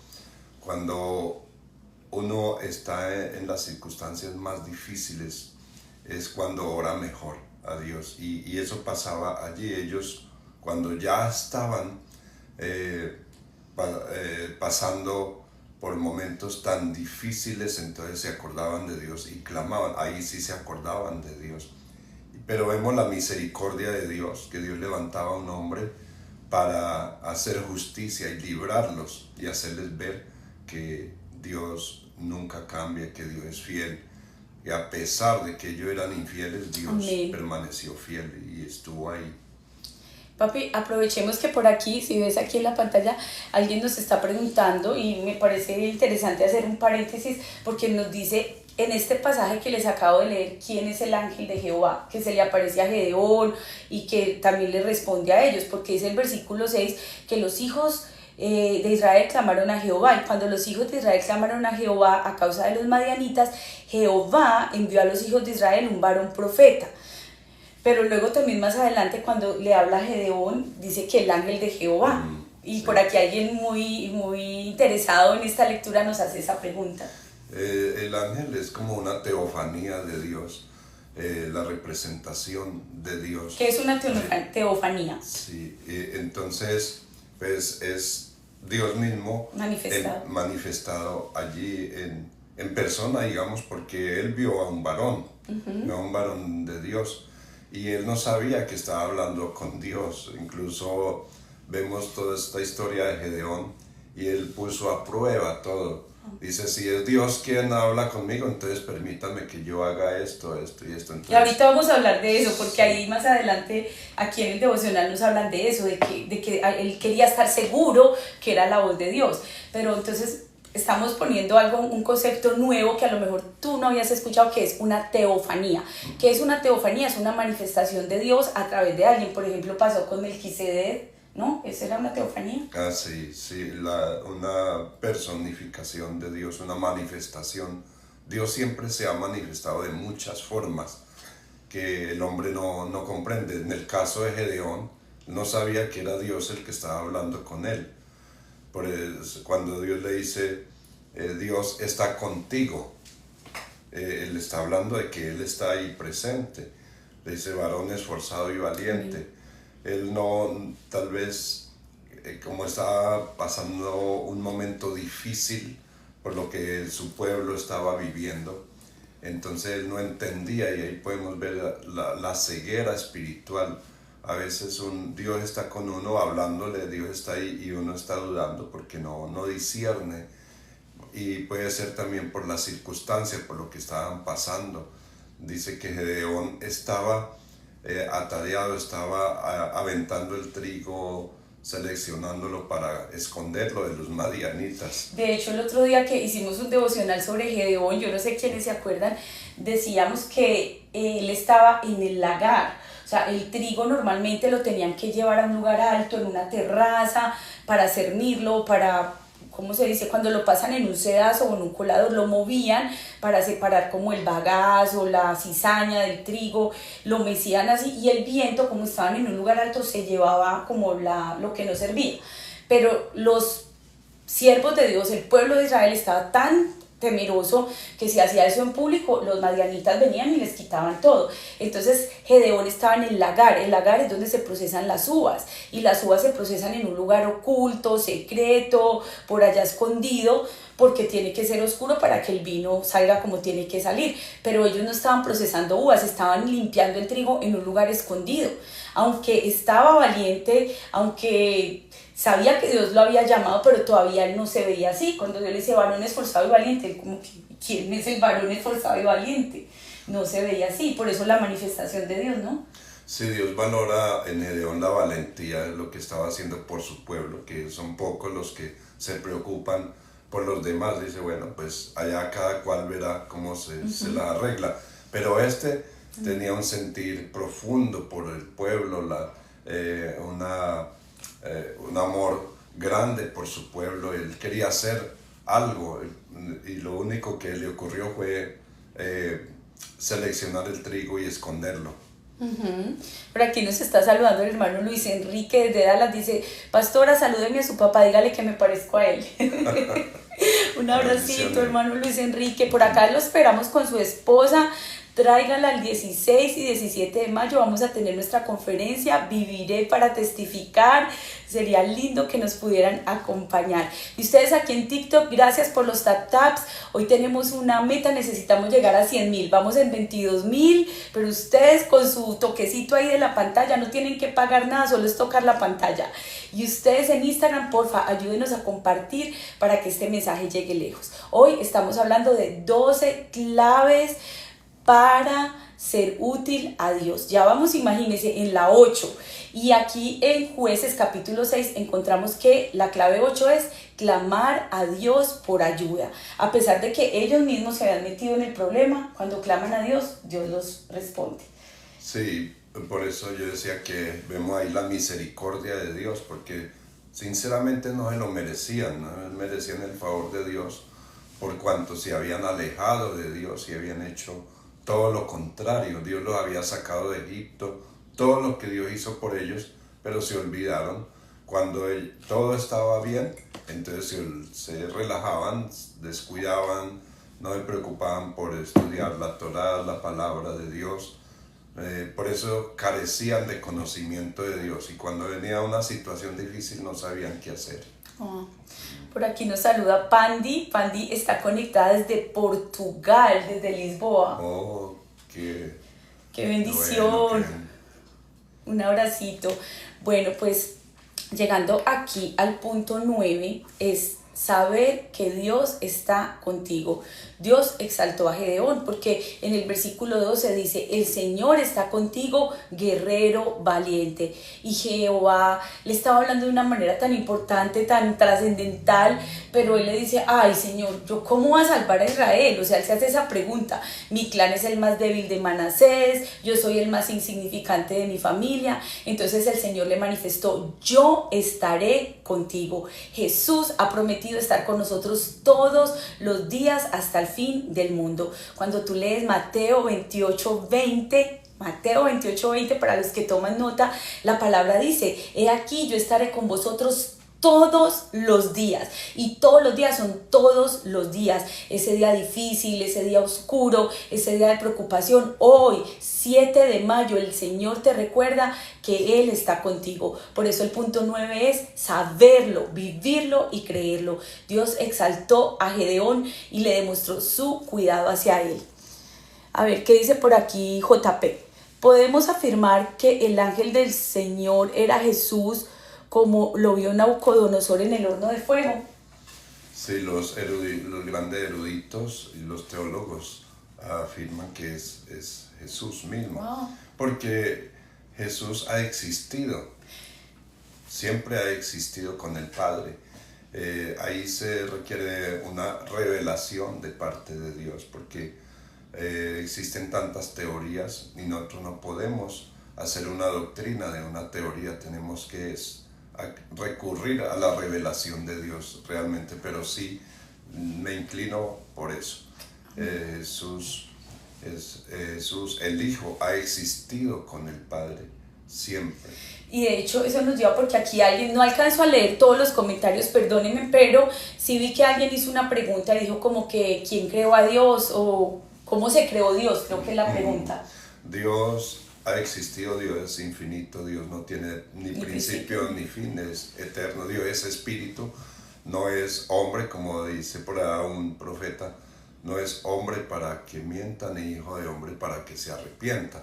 uno está en las circunstancias más difíciles es cuando ora mejor a Dios. Y eso pasaba allí. Ellos, cuando ya estaban pasando por momentos tan difíciles, entonces se acordaban de Dios y clamaban. Ahí sí se acordaban de Dios. Pero vemos la misericordia de Dios, que Dios levantaba a un hombre para hacer justicia y librarlos y hacerles ver que Dios nunca cambia, que Dios es fiel. Y a pesar de que ellos eran infieles, Dios permaneció fiel y estuvo ahí. Papi, aprovechemos que por aquí, si ves aquí en la pantalla, alguien nos está preguntando y me parece interesante hacer un paréntesis porque nos dice en este pasaje que les acabo de leer quién es el ángel de Jehová, que se le aparece a Gedeón y que también le responde a ellos, porque dice el versículo 6 que los hijos de Israel clamaron a Jehová, y cuando los hijos de Israel clamaron a Jehová a causa de los madianitas, Jehová envió a los hijos de Israel un varón profeta. Pero luego también más adelante cuando le habla a Gedeón, dice que el ángel de Jehová. Y sí, por aquí alguien muy interesado en esta lectura nos hace esa pregunta. El ángel es como una teofanía de Dios, la representación de Dios. ¿Qué es una teofanía? Sí, entonces pues es Dios mismo manifestado allí en persona, digamos, porque él vio a un varón, a un varón de Dios. Y él no sabía que estaba hablando con Dios. Incluso vemos toda esta historia de Gedeón y él puso a prueba todo. Dice, si es Dios quien habla conmigo, entonces permítame que yo haga esto, esto y esto. Entonces, y ahorita vamos a hablar de eso, porque ahí más adelante, aquí en el devocional nos hablan de eso, de que él quería estar seguro que era la voz de Dios. Pero entonces estamos poniendo un concepto nuevo que a lo mejor tú no habías escuchado, que es una teofanía. ¿Qué es una teofanía? Es una manifestación de Dios a través de alguien. Por ejemplo, pasó con Melquisedec, ¿no? ¿Esa era una teofanía? Ah, sí, sí, una personificación de Dios, una manifestación. Dios siempre se ha manifestado de muchas formas que el hombre no comprende. En el caso de Gedeón, no sabía que era Dios el que estaba hablando con él. Por eso, cuando Dios le dice, Dios está contigo, él está hablando de que Él está ahí presente. Le dice, varón esforzado y valiente. Él no, tal vez, como estaba pasando un momento difícil por lo que su pueblo estaba viviendo, entonces él no entendía, y ahí podemos ver la ceguera espiritual. A veces Dios está con uno hablándole, Dios está ahí y uno está dudando porque no discierne. Y puede ser también por las circunstancias, por lo que estaban pasando. Dice que Gedeón estaba atareado, estaba aventando el trigo, seleccionándolo para esconderlo de los madianitas. De hecho, el otro día que hicimos un devocional sobre Gedeón, yo no sé quiénes se acuerdan, decíamos que él estaba en el lagar. O sea, el trigo normalmente lo tenían que llevar a un lugar alto, en una terraza, para cernirlo, ¿cómo se dice? Cuando lo pasan en un sedazo o en un colador, lo movían para separar como el bagazo, la cizaña del trigo, lo mecían así, y el viento, como estaban en un lugar alto, se llevaba como lo que no servía. Pero los siervos de Dios, el pueblo de Israel, estaba tan temeroso que si hacía eso en público, los madianitas venían y les quitaban todo. Entonces Gedeón estaba en el lagar es donde se procesan las uvas, y las uvas se procesan en un lugar oculto, secreto, por allá escondido, porque tiene que ser oscuro para que el vino salga como tiene que salir. Pero ellos no estaban procesando uvas, estaban limpiando el trigo en un lugar escondido. Aunque estaba valiente, aunque sabía que Dios lo había llamado, pero todavía él no se veía así. Cuando Dios le dice varón esforzado y valiente, él como que, ¿quién es el varón esforzado y valiente? No se veía así, por eso la manifestación de Dios, ¿no? Sí, Dios valora en Gedeón la valentía de lo que estaba haciendo por su pueblo, que son pocos los que se preocupan por los demás. Dice, bueno, pues allá cada cual verá cómo se la arregla. Pero tenía un sentir profundo por el pueblo, un amor grande por su pueblo. Él quería hacer algo, y lo único que le ocurrió fue seleccionar el trigo y esconderlo. Por aquí nos está saludando el hermano Luis Enrique desde Dallas. Dice, pastora, salúdeme a su papá, dígale que me parezco a él. Un abracito, hermano Luis Enrique. Por acá lo esperamos con su esposa. Tráigala el 16 y 17 de mayo, vamos a tener nuestra conferencia, Viviré para Testificar. Sería lindo que nos pudieran acompañar. Y ustedes aquí en TikTok, gracias por los taps. Hoy tenemos una meta, necesitamos llegar a 100,000. Vamos en 22,000, pero ustedes con su toquecito ahí de la pantalla no tienen que pagar nada, solo es tocar la pantalla. Y ustedes en Instagram, porfa, ayúdenos a compartir para que este mensaje llegue lejos. Hoy estamos hablando de 12 claves para ser útil a Dios. Ya vamos, imagínense, en la 8. Y aquí en Jueces capítulo 6 encontramos que la clave 8 es clamar a Dios por ayuda. A pesar de que ellos mismos se habían metido en el problema, cuando claman a Dios, Dios los responde. Sí, por eso yo decía que vemos ahí la misericordia de Dios, porque sinceramente no se lo merecían, no merecían el favor de Dios, por cuanto se habían alejado de Dios y habían hecho todo lo contrario. Dios los había sacado de Egipto, todo lo que Dios hizo por ellos, pero se olvidaron. Cuando todo estaba bien, entonces se relajaban, descuidaban, no se preocupaban por estudiar la Torá, la palabra de Dios. Por eso carecían de conocimiento de Dios, y cuando venía una situación difícil no sabían qué hacer. Por aquí nos saluda Pandi. Pandi está conectada desde Portugal, desde Lisboa. Oh, qué bendición. Bueno, Un abracito. Bueno, pues llegando aquí al punto 9 es saber que Dios está contigo. Dios exaltó a Gedeón porque en el versículo 12 dice: el Señor está contigo, guerrero valiente. Y Jehová le estaba hablando de una manera tan importante, tan trascendental, pero él le dice: ay Señor, ¿yo cómo voy a salvar a Israel? O sea, él se hace esa pregunta. Mi clan es el más débil de Manasés, yo soy el más insignificante de mi familia. Entonces el Señor le manifestó: yo estaré contigo. Jesús ha prometido estar con nosotros todos los días hasta el fin del mundo. Cuando tú lees Mateo 28:20, para los que toman nota, la palabra dice: he aquí, yo estaré con vosotros todos los días. Y todos los días son todos los días. Ese día difícil, ese día oscuro, ese día de preocupación, hoy 7 de mayo el Señor te recuerda que Él está contigo. Por eso el punto 9 es saberlo, vivirlo y creerlo. Dios exaltó a Gedeón y le demostró su cuidado hacia él. A ver, ¿qué dice por aquí JP? Podemos afirmar que el ángel del Señor era Jesús, como lo vio Nabucodonosor en el horno de fuego. Sí, los grandes eruditos y los teólogos afirman que es Jesús mismo. Wow. Porque Jesús ha existido, siempre ha existido con el Padre. Ahí se requiere una revelación de parte de Dios, porque existen tantas teorías y nosotros no podemos hacer una doctrina de una teoría, tenemos que recurrir a la revelación de Dios realmente, pero sí me inclino por eso. Jesús, el Hijo ha existido con el Padre siempre. Y de hecho eso nos lleva, porque aquí alguien, no alcanzó a leer todos los comentarios, perdónenme, pero sí vi que alguien hizo una pregunta y dijo como que ¿quién creó a Dios? O ¿cómo se creó Dios? Creo que es la pregunta. Dios ha existido, Dios es infinito, Dios no tiene ni principio ni fin, es eterno, Dios es espíritu, no es hombre, como dice por ahí un profeta, no es hombre para que mienta, ni hijo de hombre para que se arrepienta.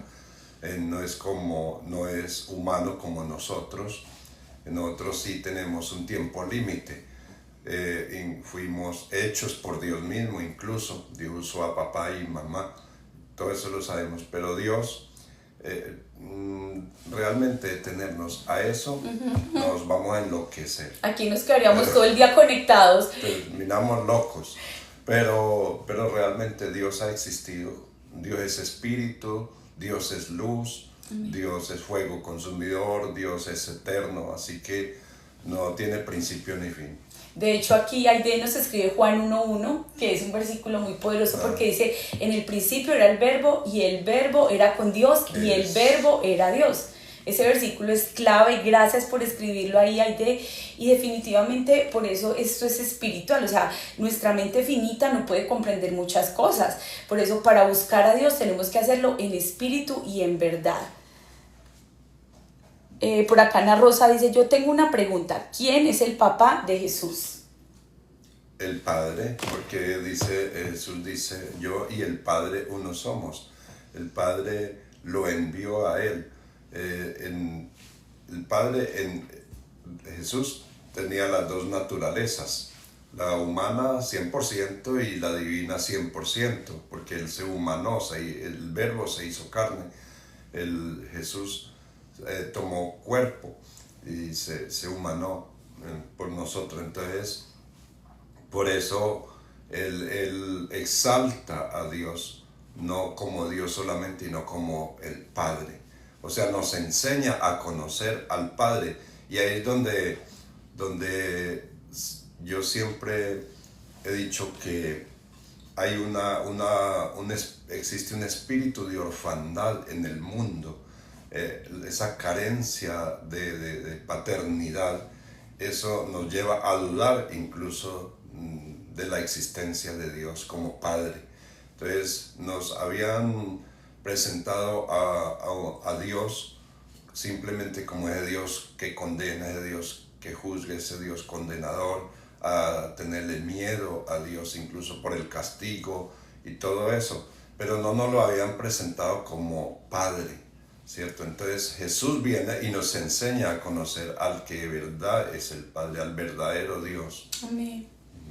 No es humano como nosotros sí tenemos un tiempo límite. Fuimos hechos por Dios mismo, incluso Dios usó a papá y mamá, todo eso lo sabemos, pero Dios realmente detenernos a eso, nos vamos a enloquecer. Aquí nos quedaríamos todo el día conectados. Terminamos locos, pero realmente Dios ha existido, Dios es espíritu, Dios es luz, Dios es fuego consumidor, Dios es eterno, así que no tiene principio ni fin. De hecho, aquí Aide nos escribe Juan 1:1, que es un versículo muy poderoso porque dice: en el principio era el verbo y el verbo era con Dios y el verbo era Dios. Ese versículo es clave, gracias por escribirlo ahí, Aide, y definitivamente por eso esto es espiritual, o sea, nuestra mente finita no puede comprender muchas cosas, por eso para buscar a Dios tenemos que hacerlo en espíritu y en verdad. Por acá Ana Rosa dice: yo tengo una pregunta, ¿quién es el papá de Jesús? El Padre, porque Jesús dice: yo y el Padre uno somos. El Padre lo envió a él. Jesús tenía las dos naturalezas, la humana 100% y la divina 100%, porque él se humanó, el verbo se hizo carne, Jesús tomó cuerpo y se humanó por nosotros. Entonces, por eso él exalta a Dios, no como Dios solamente, sino como el Padre. O sea, nos enseña a conocer al Padre. Y ahí es donde yo siempre he dicho que hay existe un espíritu de orfandad en el mundo. Esa carencia de paternidad, eso nos lleva a dudar incluso de la existencia de Dios como Padre. Entonces nos habían presentado a Dios simplemente como ese Dios que condena, ese Dios que juzga, ese Dios condenador, a tenerle miedo a Dios incluso por el castigo y todo eso, pero no nos lo habían presentado como Padre, ¿cierto? Entonces Jesús viene y nos enseña a conocer al que de verdad es el Padre, al verdadero Dios. Amén.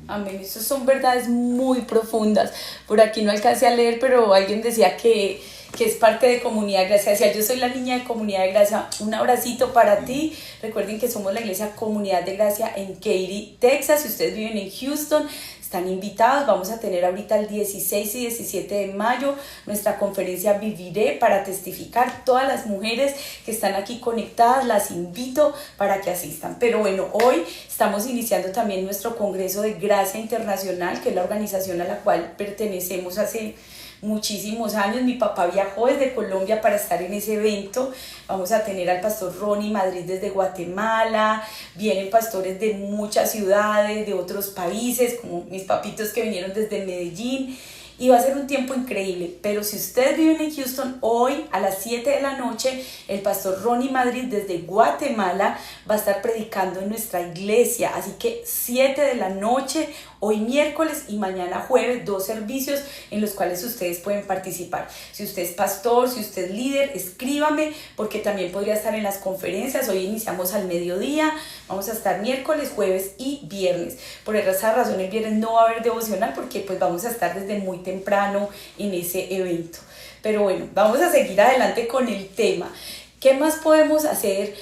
Amén. Estas son verdades muy profundas. Por aquí no alcancé a leer, pero alguien decía que es parte de Comunidad de Gracia. Decía, yo soy la niña de Comunidad de Gracia. Un abracito para ti. Recuerden que somos la iglesia Comunidad de Gracia en Katy, Texas. Si ustedes viven en Houston, están invitados. Vamos a tener ahorita el 16 y 17 de mayo nuestra conferencia Viviré para testificar. Todas las mujeres que están aquí conectadas, las invito para que asistan. Pero bueno, hoy estamos iniciando también nuestro Congreso de Gracia Internacional, que es la organización a la cual pertenecemos hace muchísimos años. Mi papá viajó desde Colombia para estar en ese evento. Vamos a tener al pastor Ronnie Madrid desde Guatemala, vienen pastores de muchas ciudades, de otros países, como mis papitos que vinieron desde Medellín, y va a ser un tiempo increíble. Pero si ustedes viven en Houston, hoy a las 7 de la noche, el pastor Ronnie Madrid desde Guatemala va a estar predicando en nuestra iglesia, así que 7 de la noche, hoy miércoles y mañana jueves, 2 servicios en los cuales ustedes pueden participar. Si usted es pastor, si usted es líder, escríbame, porque también podría estar en las conferencias. Hoy iniciamos al mediodía, vamos a estar miércoles, jueves y viernes. Por esa razón el viernes no va a haber devocional, porque pues vamos a estar desde muy temprano en ese evento. Pero bueno, vamos a seguir adelante con el tema. ¿Qué más podemos hacer?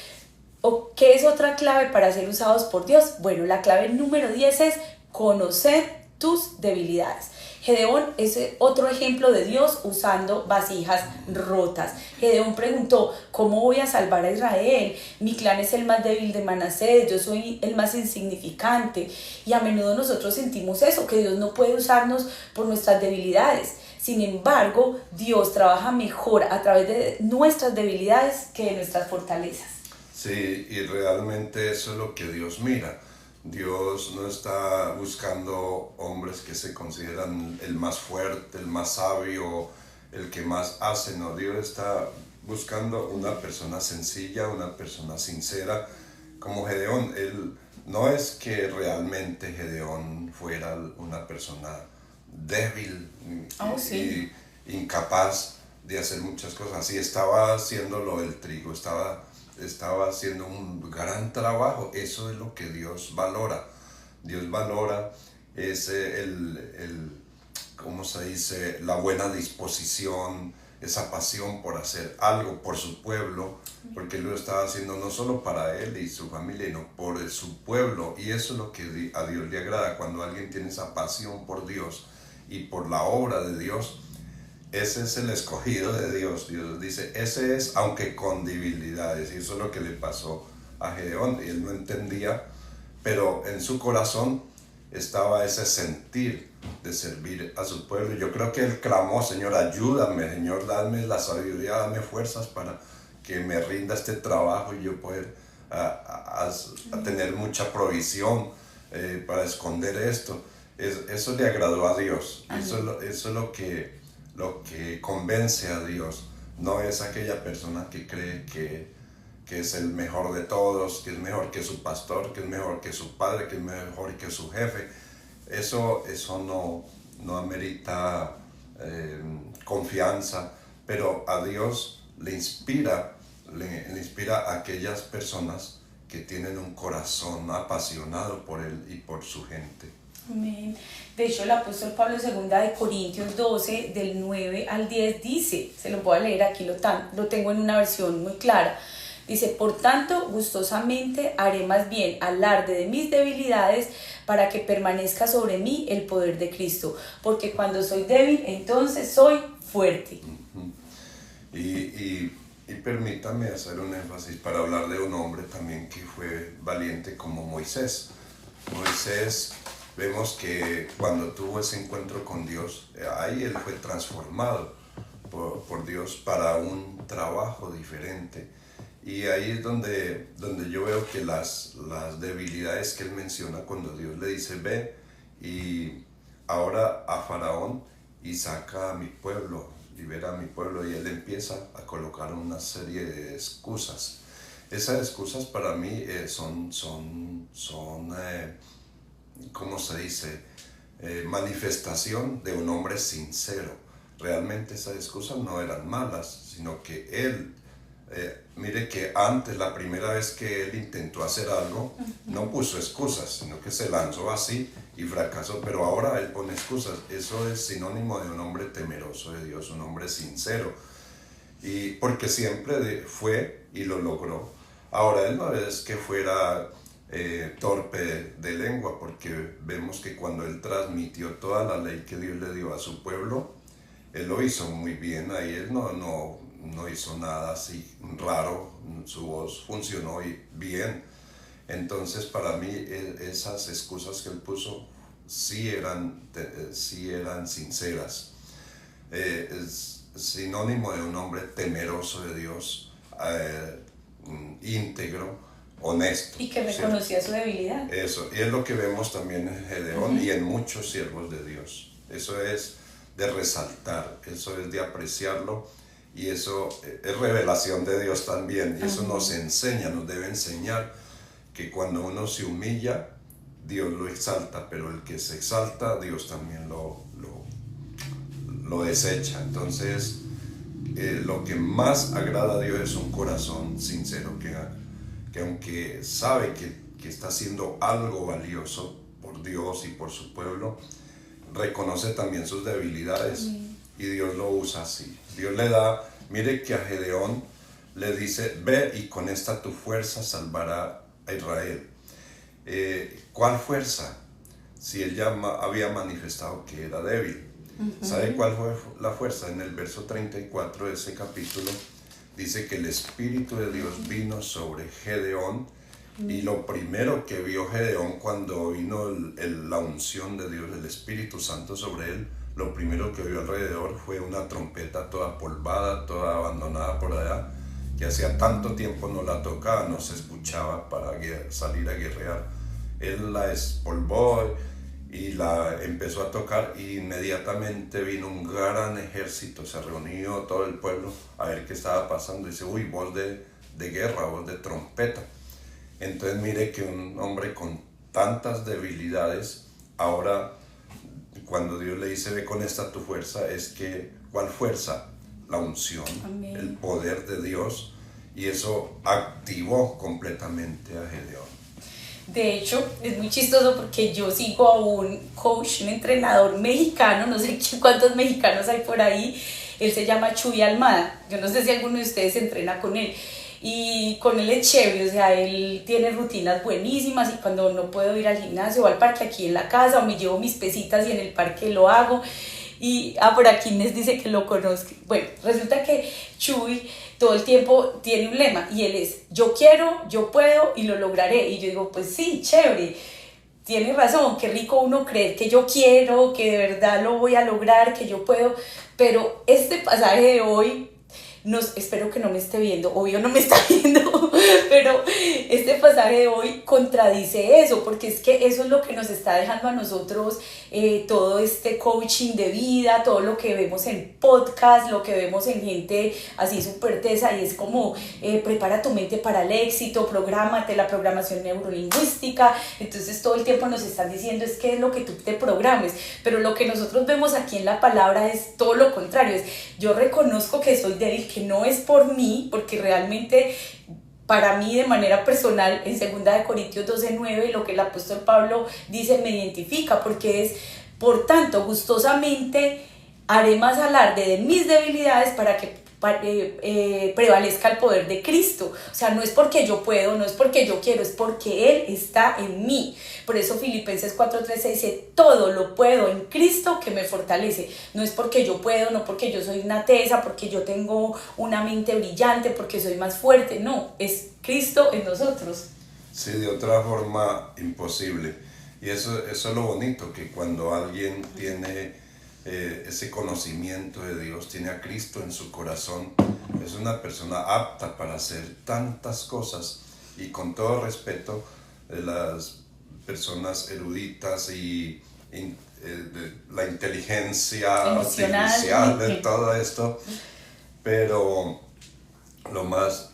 ¿O qué es otra clave para ser usados por Dios? Bueno, la clave número 10 es conocer tus debilidades. Gedeón es otro ejemplo de Dios usando vasijas rotas. Gedeón preguntó, ¿cómo voy a salvar a Israel? Mi clan es el más débil de Manasés, yo soy el más insignificante. Y a menudo nosotros sentimos eso, que Dios no puede usarnos por nuestras debilidades. Sin embargo, Dios trabaja mejor a través de nuestras debilidades que de nuestras fortalezas. Sí, y realmente eso es lo que Dios mira. Dios no está buscando hombres que se consideran el más fuerte, el más sabio, el que más hace, no. Dios está buscando una persona sencilla, una persona sincera, como Gedeón. Él, no es que realmente Gedeón fuera una persona débil Sí. y incapaz de hacer muchas cosas. Sí, estaba haciendo lo del trigo, estaba haciendo un gran trabajo. Eso es lo que Dios valora. Dios valora ¿cómo se dice? La buena disposición, esa pasión por hacer algo por su pueblo, porque Él lo estaba haciendo no solo para Él y su familia, sino por su pueblo. Y eso es lo que a Dios le agrada, cuando alguien tiene esa pasión por Dios y por la obra de Dios. Ese es el escogido de Dios. Dios dice, ese es, aunque con debilidades. Y eso es lo que le pasó a Gedeón. Y él no entendía, pero en su corazón estaba ese sentir de servir a su pueblo. Yo creo que él clamó, Señor, ayúdame, Señor, dame la sabiduría, dame fuerzas para que me rinda este trabajo y yo poder a tener mucha provisión para esconder esto. Eso le agradó a Dios. Eso es lo que convence a Dios. No es aquella persona que cree que es el mejor de todos, que es mejor que su pastor, que es mejor que su padre, que es mejor que su jefe. Eso no amerita confianza, pero a Dios le inspira a aquellas personas que tienen un corazón apasionado por Él y por su gente. Amén. De hecho, el apóstol Pablo, 2 de Corintios 12, del 9 al 10, dice, se lo voy a leer aquí, lo tengo en una versión muy clara. Dice, por tanto, gustosamente haré más bien alarde de mis debilidades para que permanezca sobre mí el poder de Cristo. Porque cuando soy débil, entonces soy fuerte. Y permítame hacer un énfasis para hablar de un hombre también que fue valiente como Moisés. Moisés, vemos que cuando tuvo ese encuentro con Dios, ahí él fue transformado por Dios para un trabajo diferente. Y ahí es donde yo veo que las debilidades que él menciona cuando Dios le dice, ve y ahora a Faraón y saca a mi pueblo, libera a mi pueblo, y él empieza a colocar una serie de excusas. Esas excusas para mí son ¿cómo se dice? Manifestación de un hombre sincero. Realmente esas excusas no eran malas, sino que él Mire que antes, la primera vez que él intentó hacer algo, no puso excusas, sino que se lanzó así y fracasó, pero ahora él pone excusas. Eso es sinónimo de un hombre temeroso de Dios, un hombre sincero, y porque siempre fue y lo logró. Ahora él no es que fuera torpe de lengua, porque vemos que cuando él transmitió toda la ley que Dios le dio a su pueblo, él lo hizo muy bien. Ahí él no hizo nada así raro, su voz funcionó bien. Entonces para mí esas excusas que él puso sí eran sinceras. Es sinónimo de un hombre temeroso de Dios, íntegro, honesto. Y que reconocía su debilidad. Eso, y es lo que vemos también en Gedeón y en muchos siervos de Dios. Eso es de resaltar, eso es de apreciarlo, y eso es revelación de Dios también. Y eso nos enseña, nos debe enseñar que cuando uno se humilla, Dios lo exalta, pero el que se exalta, Dios también lo desecha. Entonces, lo que más agrada a Dios es un corazón sincero, que aunque sabe que está haciendo algo valioso por Dios y por su pueblo, reconoce también sus debilidades. Y Dios lo usa así. Dios le da, mire que a Gedeón le dice: ve y con esta tu fuerza salvará a Israel. ¿Cuál fuerza? Si él ya había manifestado que era débil. ¿Sabe cuál fue la fuerza? En el verso 34 de ese capítulo dice que el Espíritu de Dios vino sobre Gedeón, y lo primero que vio Gedeón cuando vino la unción de Dios, el Espíritu Santo sobre él, lo primero que vio alrededor fue una trompeta toda polvada, toda abandonada por allá, que hacía tanto tiempo no la tocaba, no se escuchaba para salir a guerrear. Él la espolvó y la empezó a tocar, y inmediatamente vino un gran ejército, se reunió todo el pueblo a ver qué estaba pasando. Dice: uy, voz de guerra, voz de trompeta. Entonces mire que un hombre con tantas debilidades, ahora cuando Dios le dice: ve con esta tu fuerza, es que, ¿cuál fuerza? La unción, amén, el poder de Dios, y eso activó completamente a Gedeón. De hecho, es muy chistoso porque yo sigo a un coach, un entrenador mexicano, no sé cuántos mexicanos hay por ahí. Él se llama Chuy Almada. Yo no sé si alguno de ustedes entrena con él. Y con él es chévere, o sea, él tiene rutinas buenísimas, y cuando no puedo ir al gimnasio o al parque aquí en la casa, o me llevo mis pesitas y en el parque lo hago. Y por aquí Inés dice que lo conozco. Bueno, resulta que Chuy todo el tiempo tiene un lema, y él es: yo quiero, yo puedo y lo lograré. Y yo digo, pues sí, chévere, tiene razón, qué rico uno creer que yo quiero, que de verdad lo voy a lograr, que yo puedo. Pero este pasaje de hoy, espero que no me esté viendo, obvio no me está viendo, pero este pasaje de hoy contradice eso, porque es que eso es lo que nos está dejando a nosotros todo este coaching de vida, todo lo que vemos en podcast, lo que vemos en gente así súper tesa, y es como prepara tu mente para el éxito, prográmate, la programación neurolingüística. Entonces todo el tiempo nos están diciendo es que es lo que tú te programes, pero lo que nosotros vemos aquí en la palabra es todo lo contrario. Es: yo reconozco que soy débil, que no es por mí, porque realmente para mí de manera personal en 2 Corintios 12:9 lo que el apóstol Pablo dice me identifica, porque es: por tanto gustosamente haré más alarde de mis debilidades para que prevalezca el poder de Cristo. O sea, no es porque yo puedo, no es porque yo quiero, es porque Él está en mí. Por eso Filipenses 4:13 dice: todo lo puedo en Cristo que me fortalece. No es porque yo puedo, no porque yo soy una tesa, porque yo tengo una mente brillante, porque soy más fuerte. No, es Cristo en nosotros. Sí, de otra forma imposible. Y eso es lo bonito, que cuando alguien tiene ese conocimiento de Dios, tiene a Cristo en su corazón, es una persona apta para hacer tantas cosas. Y con todo respeto de las personas eruditas y de la inteligencia artificial, de todo esto, pero lo más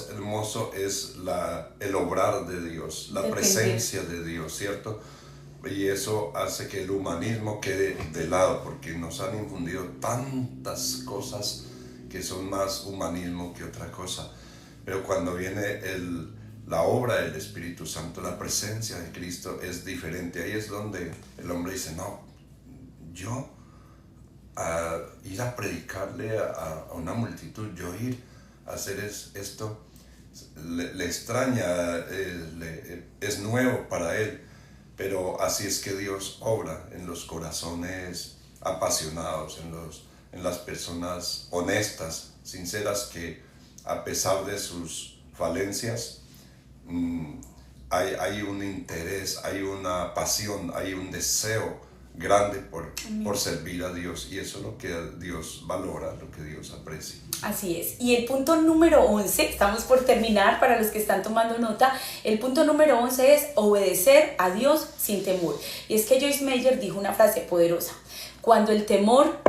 hermoso es el obrar de Dios, la presencia de Dios, ¿cierto? Y eso hace que el humanismo quede de lado, porque nos han infundido tantas cosas que son más humanismo que otra cosa. Pero cuando viene la obra del Espíritu Santo, la presencia de Cristo es diferente. Ahí es donde el hombre dice, no, yo ir a predicarle a una multitud, yo ir a hacer esto, le extraña, es nuevo para él. Pero así es que Dios obra en los corazones apasionados, en las personas honestas, sinceras, que a pesar de sus falencias, hay un interés, hay una pasión, hay un deseo grande por servir a Dios, y eso es lo que Dios valora, lo que Dios aprecia. Así es. Y el punto número 11, estamos por terminar para los que están tomando nota, el punto número 11 es obedecer a Dios sin temor. Y es que Joyce Meyer dijo una frase poderosa: cuando el temor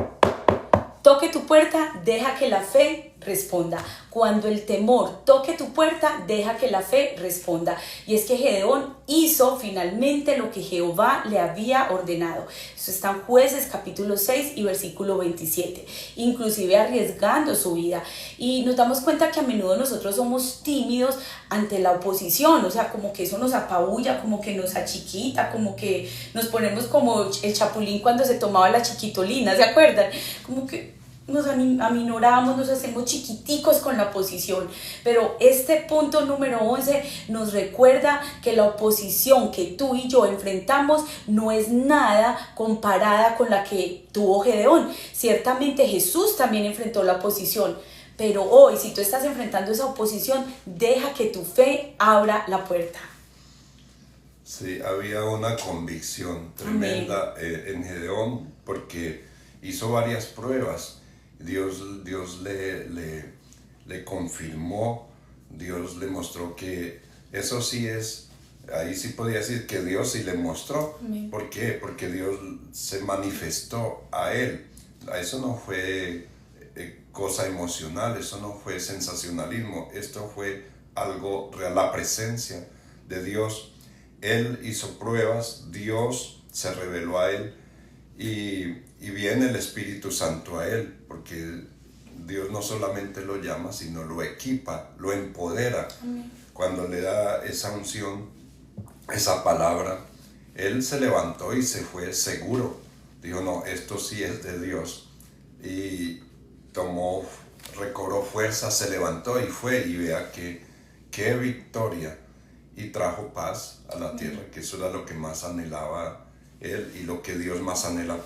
toque tu puerta, deja que la fe responda. Cuando el temor toque tu puerta, deja que la fe responda. Y es que Gedeón hizo finalmente lo que Jehová le había ordenado. Eso está en Jueces capítulo 6 y versículo 27. Inclusive arriesgando su vida. Y nos damos cuenta que a menudo nosotros somos tímidos ante la oposición. O sea, como que eso nos apabulla, como que nos achiquita, como que nos ponemos como el Chapulín cuando se tomaba la chiquitolina, ¿se acuerdan? Como que nos aminoramos, nos hacemos chiquiticos con la oposición. Pero este punto número 11 nos recuerda que la oposición que tú y yo enfrentamos no es nada comparada con la que tuvo Gedeón. Ciertamente Jesús también enfrentó la oposición, pero hoy, si tú estás enfrentando esa oposición, deja que tu fe abra la puerta. Sí, había una convicción tremenda en Gedeón, porque hizo varias pruebas. Dios le confirmó, Dios le mostró que eso sí es, ahí sí podía decir que Dios sí le mostró. Amén. ¿Por qué? Porque Dios se manifestó a él. Eso no fue cosa emocional, eso no fue sensacionalismo, esto fue algo real, la presencia de Dios. Él hizo pruebas, Dios se reveló a él, y viene el Espíritu Santo a él, porque Dios no solamente lo llama, sino lo equipa, lo empodera. Amén. Cuando le da esa unción, esa palabra, él se levantó y se fue seguro. Dijo, no, esto sí es de Dios. Y recobró fuerza, se levantó y fue, y vea qué victoria, y trajo paz a la tierra, que eso era lo que más anhelaba él y lo que Dios más anhela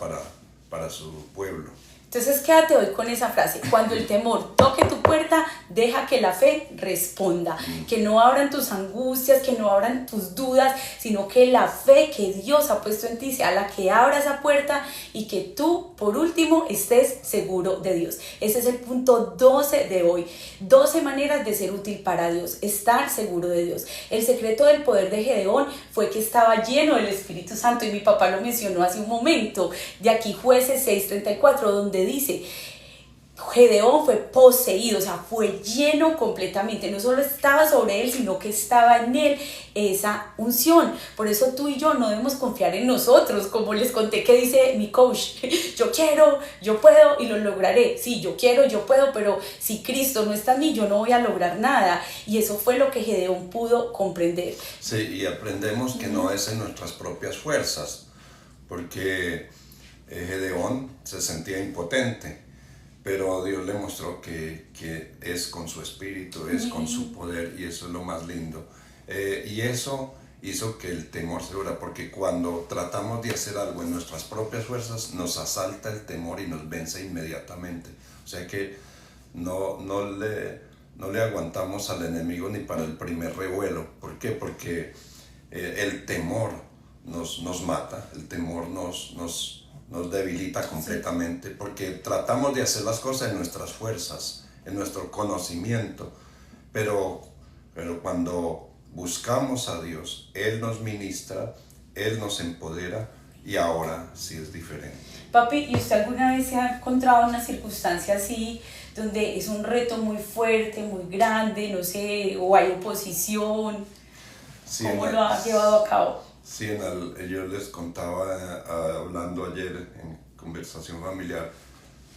para su pueblo. Entonces quédate hoy con esa frase: cuando el temor toque tu puerta, deja que la fe responda. Que no abran tus angustias, que no abran tus dudas, sino que la fe que Dios ha puesto en ti sea la que abra esa puerta, y que tú, por último, estés seguro de Dios. Ese es el punto 12 de hoy. 12 maneras de ser útil para Dios, estar seguro de Dios. El secreto del poder de Gedeón fue que estaba lleno del Espíritu Santo, y mi papá lo mencionó hace un momento. De aquí Jueces 6:34, donde dice: Gedeón fue poseído, o sea, fue lleno completamente. No solo estaba sobre él, sino que estaba en él esa unción. Por eso tú y yo no debemos confiar en nosotros, como les conté que dice mi coach: yo quiero, yo puedo y lo lograré. Sí, yo quiero, yo puedo, pero si Cristo no está en mí, yo no voy a lograr nada. Y eso fue lo que Gedeón pudo comprender. Sí, y aprendemos que no es en nuestras propias fuerzas, porque Gedeón se sentía impotente, pero Dios le mostró que es con su espíritu, es con su poder, y eso es lo más lindo. Y eso hizo que el temor se fuera, porque cuando tratamos de hacer algo en nuestras propias fuerzas, nos asalta el temor y nos vence inmediatamente. O sea que no le aguantamos al enemigo ni para el primer revuelo. ¿Por qué? Porque el temor nos mata, el temor nos debilita completamente, porque tratamos de hacer las cosas en nuestras fuerzas, en nuestro conocimiento, pero cuando buscamos a Dios, Él nos ministra, Él nos empodera, y ahora sí es diferente. Papi, ¿y usted alguna vez se ha encontrado en una circunstancia así, donde es un reto muy fuerte, muy grande, no sé, o hay oposición? Sí, ¿cómo lo ha llevado a cabo? Sí, yo les contaba, hablando ayer en conversación familiar,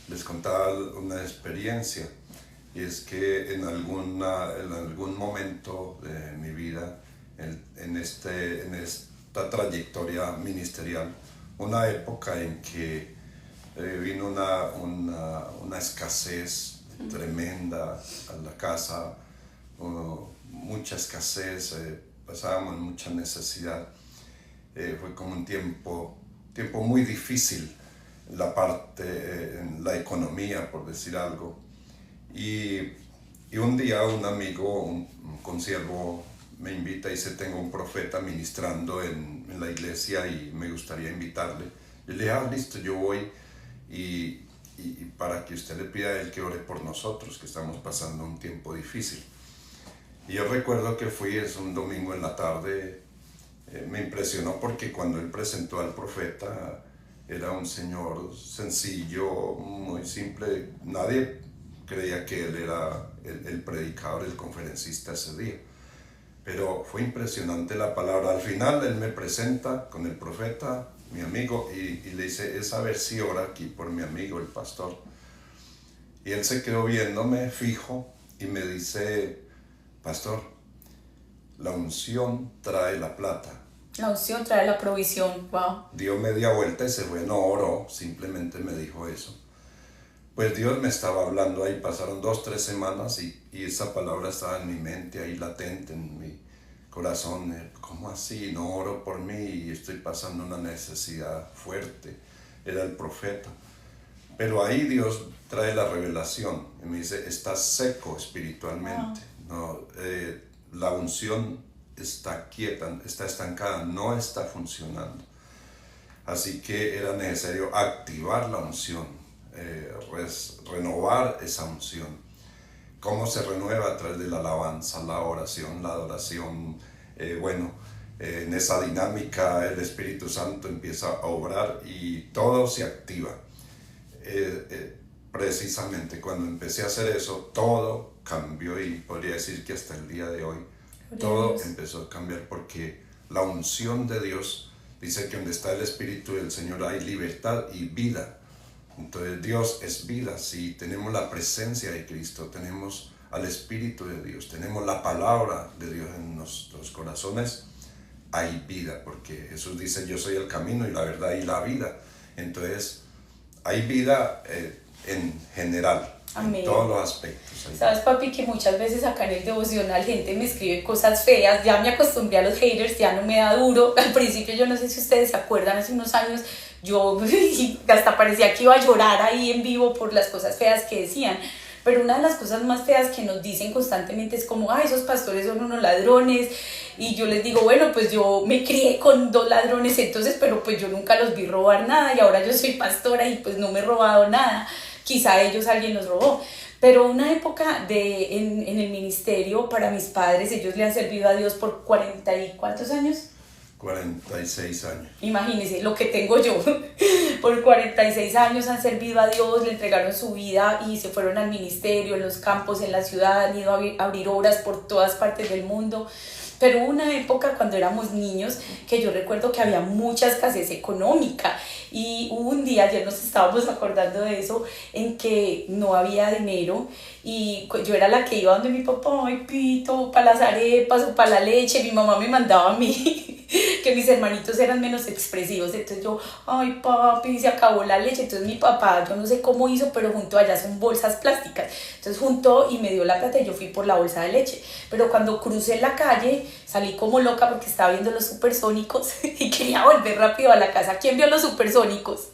les contaba una experiencia, y es que en algún momento de mi vida, en esta trayectoria ministerial, una época en que vino una escasez tremenda a la casa, mucha escasez, pasábamos mucha necesidad. Fue como un tiempo muy difícil en en la economía, por decir algo. Y un día un amigo, un consiervo, me invita y dice: tengo un profeta ministrando en la iglesia y me gustaría invitarle. Yo le dije: listo, yo voy, y para que usted le pida a él que ore por nosotros, que estamos pasando un tiempo difícil. Y yo recuerdo que fui, es un domingo en la tarde. Me impresionó porque cuando él presentó al profeta, era un señor sencillo, muy simple. Nadie creía que él era el predicador, el conferencista ese día. Pero fue impresionante la palabra. Al final él me presenta con el profeta, mi amigo, y le dice: es a ver si ora aquí por mi amigo, el pastor. Y él se quedó viéndome fijo y me dice: pastor, la unción trae la plata. La unción trae la provisión. Wow. Dio media vuelta y se fue, no oró, simplemente me dijo eso. Pues Dios me estaba hablando ahí, pasaron 2-3 semanas y esa palabra estaba en mi mente, ahí latente en mi corazón. ¿Cómo así? No oro por mí y estoy pasando una necesidad fuerte. Era el profeta. Pero ahí Dios trae la revelación y me dice: estás seco espiritualmente. Wow. No, la unción está quieta, está estancada, no está funcionando. Así que era necesario activar la unción, renovar esa unción. ¿Cómo se renueva? A través de la alabanza, la oración, la adoración. En esa dinámica el Espíritu Santo empieza a obrar y todo se activa. Precisamente cuando empecé a hacer eso, todo cambió, y podría decir que hasta el día de hoy todo empezó a cambiar, porque la unción de Dios dice que donde está el Espíritu del Señor hay libertad y vida. Entonces Dios es vida. Si tenemos la presencia de Cristo, tenemos al Espíritu de Dios, tenemos la palabra de Dios en nuestros corazones, hay vida, porque Jesús dice: yo soy el camino y la verdad y la vida. Entonces hay vida en general. Amén. En todos los aspectos. Sabes, papi, que muchas veces acá en el devocional gente me escribe cosas feas. Ya me acostumbré a los haters, ya no me da duro. Al principio, yo no sé si ustedes se acuerdan, hace unos años yo hasta parecía que iba a llorar ahí en vivo por las cosas feas que decían. Pero una de las cosas más feas que nos dicen constantemente es como: ay, esos pastores son unos ladrones. Y yo les digo: bueno, pues yo me crié con 2 ladrones entonces, pero pues yo nunca los vi robar nada, y ahora yo soy pastora y pues no me he robado nada. Quizá alguien los robó. Pero una época en el ministerio, para mis padres, ellos le han servido a Dios por 40 y ¿cuántos años? 46 años. Imagínense lo que tengo yo. Por 46 años han servido a Dios, le entregaron su vida y se fueron al ministerio, en los campos, en la ciudad, han ido a abrir obras por todas partes del mundo. Pero hubo una época cuando éramos niños que yo recuerdo que había mucha escasez económica, y hubo un día, ayer nos estábamos acordando de eso, en que no había dinero, y yo era la que iba donde mi papá: ay, Pito, para las arepas o para la leche. Mi mamá me mandaba a mí que mis hermanitos eran menos expresivos, entonces yo: ay, papi, se acabó la leche. Entonces mi papá, yo no sé cómo hizo, pero juntó, allá son bolsas plásticas, entonces juntó y me dio la plata y yo fui por la bolsa de leche. Pero cuando crucé la calle salí como loca porque estaba viendo los Supersónicos y quería volver rápido a la casa. ¿Quién vio los Supersónicos?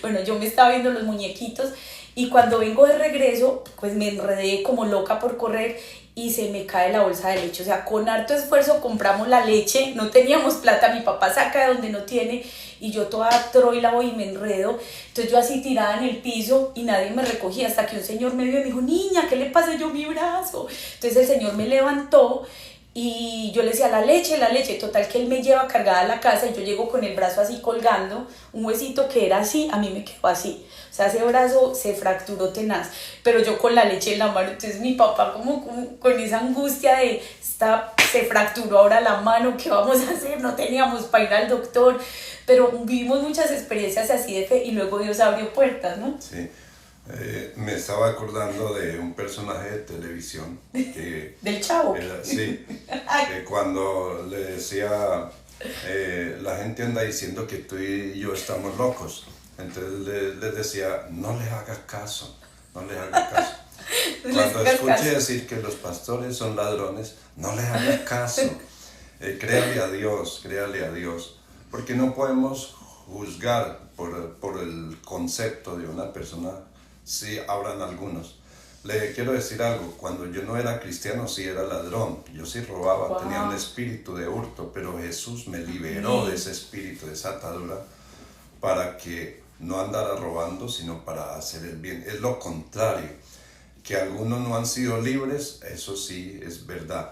Bueno, yo me estaba viendo los muñequitos, y cuando vengo de regreso pues me enredé como loca por correr y se me cae la bolsa de leche. O sea, con harto esfuerzo compramos la leche, no teníamos plata, mi papá saca de donde no tiene, y yo toda troila voy y me enredo. Entonces yo así tirada en el piso y nadie me recogía, hasta que un señor me vio y me dijo: niña, ¿qué le pasa? Yo, mi brazo. Entonces el señor me levantó y yo le decía: la leche. Total que él me lleva cargada a la casa y yo llego con el brazo así colgando, un huesito que era así, a mí me quedó así. O sea, ese brazo se fracturó tenaz, pero yo con la leche en la mano. Entonces mi papá como con esa angustia de: se fracturó ahora la mano, ¿qué vamos a hacer? No teníamos para ir al doctor. Pero vivimos muchas experiencias así de fe, y luego Dios abrió puertas, ¿no? Sí. Me estaba acordando de un personaje de televisión que Del Chavo. sí, que cuando le decía, la gente anda diciendo que tú y yo estamos locos, entonces les decía, no les hagas caso, no les hagas caso. No les Cuando hagas escuche caso. decir que los pastores son ladrones, no les hagas caso. Créale a Dios, porque no podemos juzgar por el concepto de una persona, si habrán algunos. Le quiero decir algo, cuando yo no era cristiano sí era ladrón, yo sí robaba, Wow. tenía un espíritu de hurto, pero Jesús me liberó de ese espíritu, de esa atadura, para que no andara robando, sino para hacer el bien. Es lo contrario, que algunos no han sido libres, eso sí es verdad.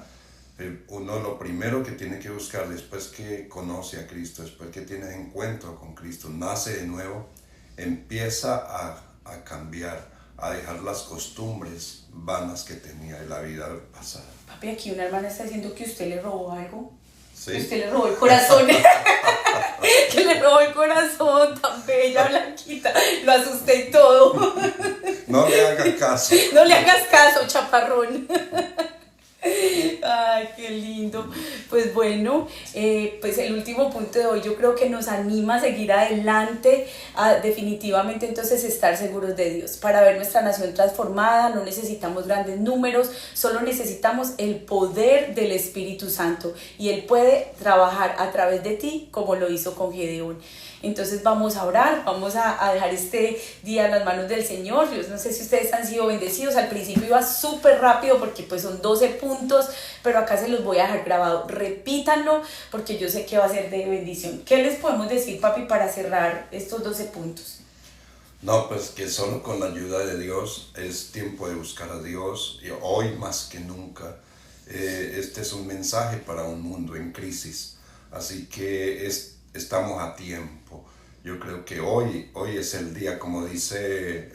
Uno lo primero que tiene que buscar después que conoce a Cristo, después que tiene encuentro con Cristo, nace de nuevo, empieza a cambiar, a dejar las costumbres vanas que tenía de la vida pasada. Papi, aquí una hermana está diciendo que usted le robó algo. ¿Sí? Que usted le robó el corazón. Que le robó el corazón, tan bella, blanquita. Lo asusté y todo. No le haga caso. No le hagas caso, chaparrón. Ay, qué lindo. Pues bueno, pues el último punto de hoy yo creo que nos anima a seguir adelante, a definitivamente entonces estar seguros de Dios. Para ver nuestra nación transformada no necesitamos grandes números, solo necesitamos el poder del Espíritu Santo y Él puede trabajar a través de ti como lo hizo con Gedeón. Entonces vamos a orar, vamos a dejar este día en las manos del Señor. Yo no sé si ustedes han sido bendecidos, al principio iba súper rápido porque pues son 12 puntos, pero acá se los voy a dejar grabado. Repítanlo porque yo sé que va a ser de bendición. ¿Qué les podemos decir, papi, para cerrar estos 12 puntos? No, pues que solo con la ayuda de Dios es tiempo de buscar a Dios, y hoy más que nunca. Este es un mensaje para un mundo en crisis, así que estamos a tiempo. Yo creo que hoy es el día, como dice,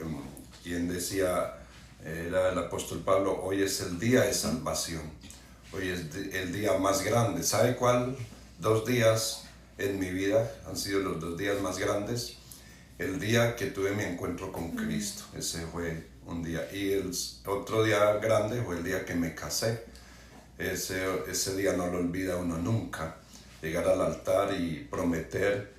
quien decía, era el apóstol Pablo, hoy es el día de salvación, hoy es el día más grande. ¿Sabe cuál? 2 días en mi vida han sido los 2 días más grandes. El día que tuve mi encuentro con Cristo, ese fue un día, y el otro día grande fue el día que me casé. Ese día no lo olvida uno nunca, llegar al altar y prometer,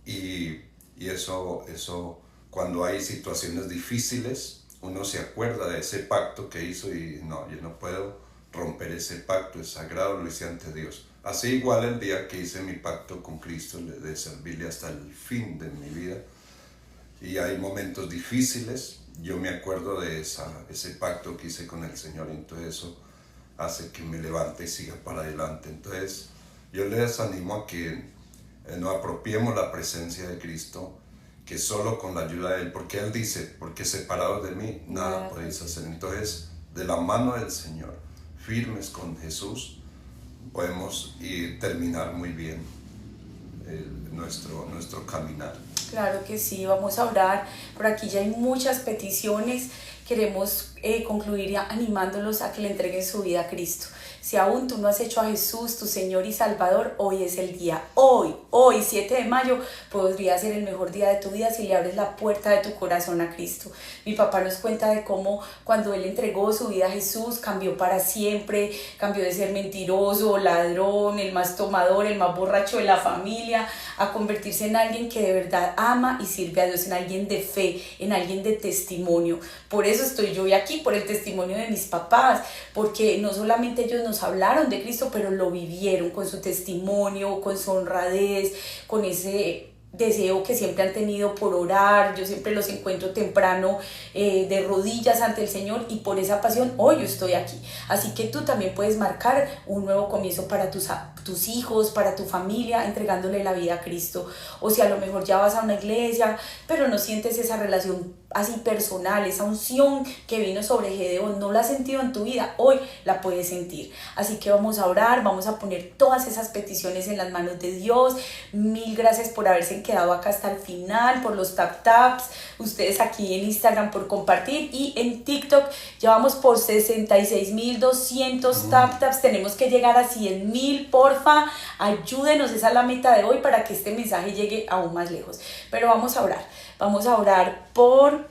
y eso cuando hay situaciones difíciles uno se acuerda de ese pacto que hizo y no, yo no puedo romper ese pacto, es sagrado, lo hice ante Dios. Así igual el día que hice mi pacto con Cristo de servirle hasta el fin de mi vida, y hay momentos difíciles, yo me acuerdo de ese pacto que hice con el Señor, y entonces eso hace que me levante y siga para adelante. Entonces yo les animo a que nos apropiemos la presencia de Cristo, que solo con la ayuda de Él, porque Él dice, porque separados de mí nada podéis hacer. Entonces, de la mano del Señor, firmes con Jesús, podemos terminar muy bien nuestro caminar. Claro que sí, vamos a orar. Por aquí ya hay muchas peticiones. Queremos concluir animándolos a que le entreguen su vida a Cristo. Si aún tú no has hecho a Jesús tu Señor y Salvador, hoy es el día. Hoy, 7 de mayo, podría ser el mejor día de tu vida si le abres la puerta de tu corazón a Cristo. Mi papá nos cuenta de cómo cuando él entregó su vida a Jesús, cambió para siempre, cambió de ser mentiroso, ladrón, el más tomador, el más borracho de la familia, a convertirse en alguien que de verdad ama y sirve a Dios, en alguien de fe, en alguien de testimonio. Por eso estoy yo hoy aquí, por el testimonio de mis papás, porque no solamente ellos nos hablaron de Cristo, pero lo vivieron con su testimonio, con su honradez, con ese deseo que siempre han tenido por orar. Yo siempre los encuentro temprano de rodillas ante el Señor, y por esa pasión hoy yo estoy aquí. Así que tú también puedes marcar un nuevo comienzo para tus hijos, para tu familia, entregándole la vida a Cristo. O si a lo mejor ya vas a una iglesia, pero no sientes esa relación así personal, esa unción que vino sobre Gedeón, no la has sentido en tu vida, hoy la puedes sentir. Así que vamos a orar, vamos a poner todas esas peticiones en las manos de Dios. Mil gracias por haberse quedado acá hasta el final, por los taps, ustedes aquí en Instagram por compartir, y en TikTok ya vamos por 66,200 taps, tenemos que llegar a 100,000, porfa, ayúdenos, esa es la meta de hoy para que este mensaje llegue aún más lejos. Pero vamos a orar por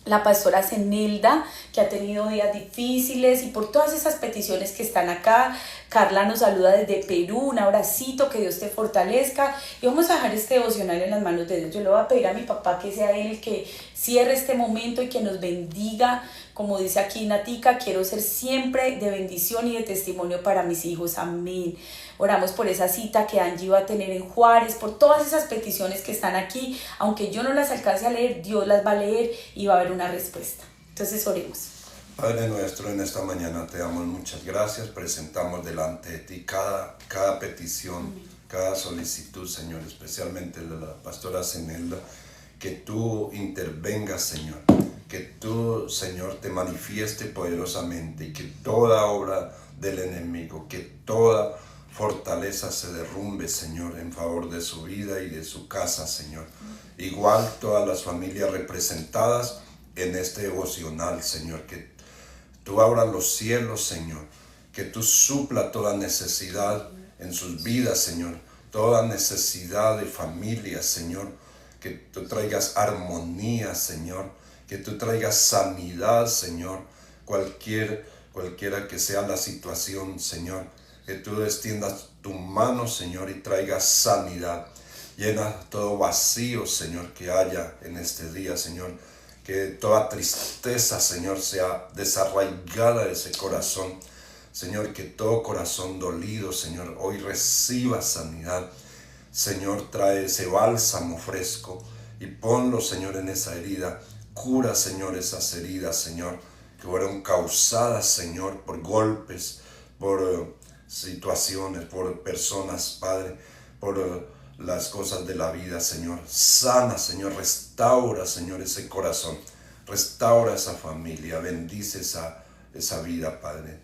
la pastora Zenelda, que ha tenido días difíciles, y por todas esas peticiones que están acá. Carla nos saluda desde Perú, un abracito, que Dios te fortalezca, y vamos a dejar este devocional en las manos de Dios. Yo le voy a pedir a mi papá que sea él el que cierre este momento y que nos bendiga. Como dice aquí Natica, quiero ser siempre de bendición y de testimonio para mis hijos, amén. Oramos por esa cita que Angie va a tener en Juárez, por todas esas peticiones que están aquí. Aunque yo no las alcance a leer, Dios las va a leer y va a haber una respuesta. Entonces oremos. Padre nuestro, en esta mañana te damos muchas gracias. Presentamos delante de ti cada petición, cada solicitud, Señor, especialmente de la pastora Zenelda. Que tú intervengas, Señor. Que tú, Señor, te manifieste poderosamente, y que toda obra del enemigo, que toda fortaleza se derrumbe, Señor, en favor de su vida y de su casa, Señor. Igual todas las familias representadas en este devocional, Señor. Que tú abras los cielos, Señor. Que tú supla toda necesidad en sus vidas, Señor. Toda necesidad de familia, Señor. Que tú traigas armonía, Señor. Que tú traigas sanidad, Señor. Cualquiera que sea la situación, Señor. Que tú extiendas tu mano, Señor, y traigas sanidad. Llena todo vacío, Señor, que haya en este día, Señor. Que toda tristeza, Señor, sea desarraigada de ese corazón. Señor, que todo corazón dolido, Señor, hoy reciba sanidad. Señor, trae ese bálsamo fresco y ponlo, Señor, en esa herida. Cura, Señor, esas heridas, Señor, que fueron causadas, Señor, por golpes, por situaciones, por personas, Padre, por las cosas de la vida, Señor. Sana, Señor, restaura, Señor, ese corazón. Restaura esa familia, bendice esa vida, Padre,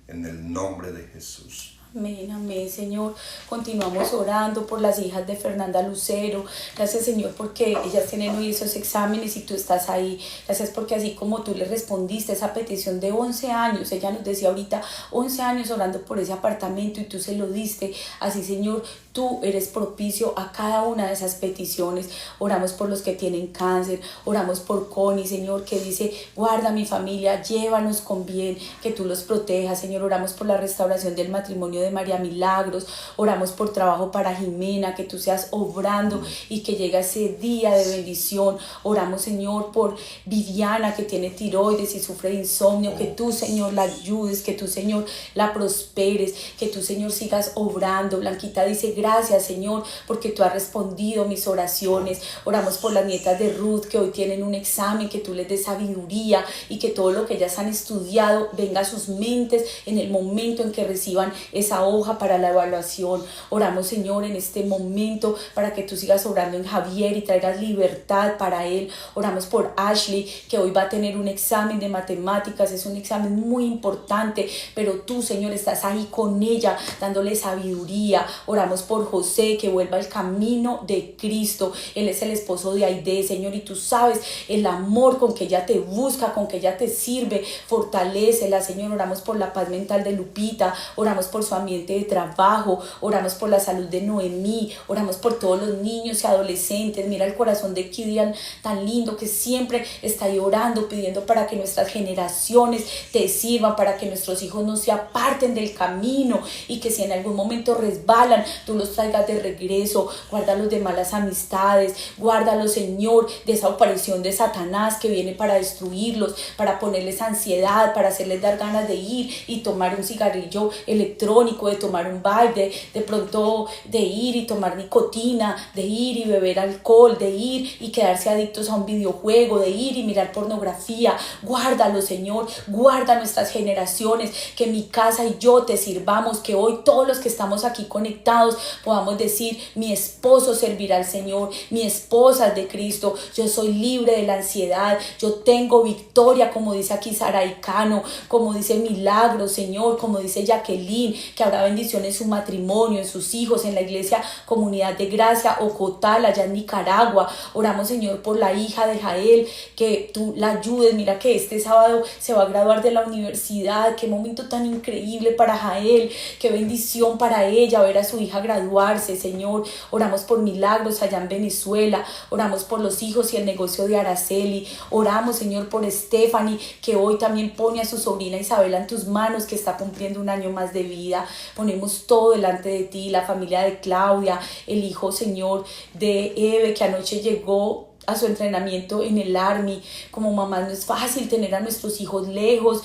en el nombre de Jesús. Amén, amén, Señor. Continuamos orando por las hijas de Fernanda Lucero. Gracias, Señor, porque ellas tienen hoy esos exámenes y tú estás ahí. Gracias porque así como tú le respondiste a esa petición de 11 años, ella nos decía ahorita, 11 años orando por ese apartamento y tú se lo diste. Así, Señor, tú eres propicio a cada una de esas peticiones. Oramos por los que tienen cáncer, oramos por Connie, Señor, que dice, guarda mi familia, llévanos con bien, que tú los protejas, Señor. Oramos por la restauración del matrimonio de María Milagros, oramos por trabajo para Jimena, que tú seas obrando y que llegue ese día de bendición. Oramos, Señor, por Viviana, que tiene tiroides y sufre de insomnio, que tú, Señor, la ayudes, que tú, Señor, la prosperes, que tú, Señor, sigas obrando. Blanquita dice, gracias, Señor, porque tú has respondido mis oraciones. Oramos por las nietas de Ruth, que hoy tienen un examen, que tú les des sabiduría y que todo lo que ellas han estudiado venga a sus mentes en el momento en que reciban esa hoja para la evaluación. Oramos, Señor, en este momento para que tú sigas obrando en Javier y traigas libertad para él. Oramos por Ashley, que hoy va a tener un examen de matemáticas. Es un examen muy importante, pero tú, Señor, estás ahí con ella dándole sabiduría. Oramos por José, que vuelva al camino de Cristo. Él es el esposo de Aide, Señor, y tú sabes el amor con que ella te busca, con que ella te sirve. Fortalécela, Señor. Oramos por la paz mental de Lupita. Oramos por su ambiente de trabajo, oramos por la salud de Noemí, oramos por todos los niños y adolescentes. Mira el corazón de Kidian tan lindo, que siempre está ahí orando, pidiendo para que nuestras generaciones te sirvan, para que nuestros hijos no se aparten del camino y que si en algún momento resbalan, tú los traigas de regreso. Guárdalos de malas amistades, guárdalos, Señor, de esa aparición de Satanás que viene para destruirlos, para ponerles ansiedad, para hacerles dar ganas de ir y tomar un cigarrillo electrónico, de tomar un vibe, de pronto de ir y tomar nicotina, de ir y beber alcohol, de ir y quedarse adictos a un videojuego, de ir y mirar pornografía. Guárdalo, Señor, guarda nuestras generaciones, que mi casa y yo te sirvamos, que hoy todos los que estamos aquí conectados podamos decir, mi esposo servirá al Señor, mi esposa es de Cristo, yo soy libre de la ansiedad, yo tengo victoria, como dice aquí Saray Cano, como dice Milagro, Señor, como dice Jacqueline, que habrá bendición en su matrimonio, en sus hijos, en la iglesia Comunidad de Gracia Ocotal, allá en Nicaragua. Oramos, Señor, por la hija de Jael, que tú la ayudes. Mira que este sábado se va a graduar de la universidad. Qué momento tan increíble para Jael, qué bendición para ella ver a su hija graduada graduarse, Señor. Oramos por milagros allá en Venezuela, oramos por los hijos y el negocio de Araceli, oramos, Señor, por Stephanie, que hoy también pone a su sobrina Isabela en tus manos, que está cumpliendo un año más de vida. Ponemos todo delante de ti, la familia de Claudia, el hijo, Señor, de Eve, que anoche llegó a su entrenamiento en el Army. Como mamás no es fácil tener a nuestros hijos lejos,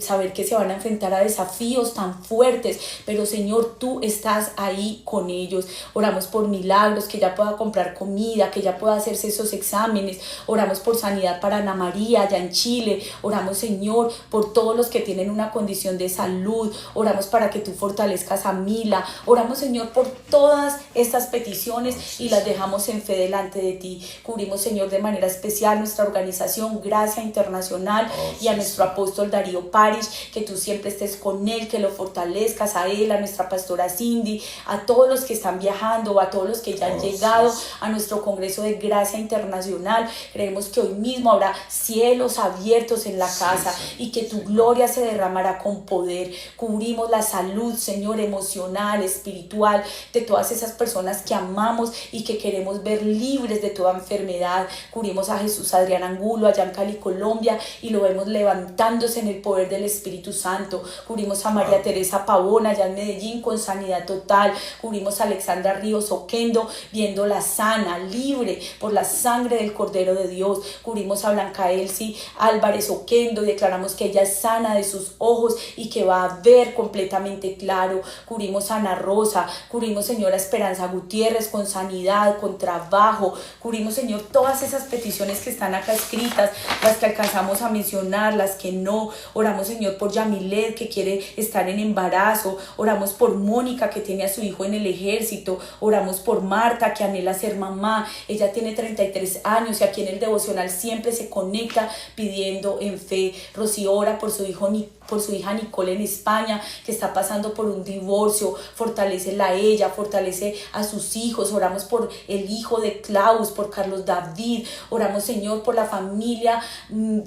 saber que se van a enfrentar a desafíos tan fuertes, pero Señor, tú estás ahí con ellos. Oramos por milagros, que ella pueda comprar comida, que ella pueda hacerse esos exámenes. Oramos por sanidad para Ana María allá en Chile. Oramos, Señor, por todos los que tienen una condición de salud. Oramos para que tú fortalezcas a Mila. Oramos, Señor, por todas estas peticiones y las dejamos en fe delante de ti. Cubrimos, Señor, de manera especial nuestra organización Gracia Internacional y a nuestro apóstol Darío Parish, que tú siempre estés con él, que lo fortalezcas, a él, a nuestra pastora Cindy, a todos los que están viajando, a todos los que ya han llegado a nuestro Congreso de Gracia Internacional. Creemos que hoy mismo habrá cielos abiertos en la casa y que tu gloria se derramará con poder. Cubrimos la salud, Señor, emocional, espiritual, de todas esas personas que amamos y que queremos ver libres de toda enfermedad. Cubrimos a Jesús Adrián Angulo allá en Cali, Colombia, y lo vemos levantándose en el poder del Espíritu Santo. Cubrimos a María Teresa Pavón allá en Medellín con sanidad total. Cubrimos a Alexandra Ríos Oquendo, viéndola sana, libre por la sangre del Cordero de Dios. Cubrimos a Blanca Elsie Álvarez Oquendo y declaramos que ella es sana de sus ojos y que va a ver completamente claro. Cubrimos a Ana Rosa, cubrimos, Señor, a Esperanza Gutiérrez con sanidad, con trabajo. Cubrimos, Señor, todas esas peticiones que están acá escritas, las que alcanzamos a mencionar, las que no. Oramos, Señor, por Yamilet, que quiere estar en embarazo. Oramos por Mónica, que tiene a su hijo en el ejército. Oramos por Marta, que anhela ser mamá. Ella tiene 33 años y aquí en el devocional siempre se conecta pidiendo en fe. Rocío ora por su hija Nicole en España, que está pasando por un divorcio. Fortalécela a ella, fortalece a sus hijos. Oramos por el hijo de Klaus, por Carlos David. Oramos, Señor, por la familia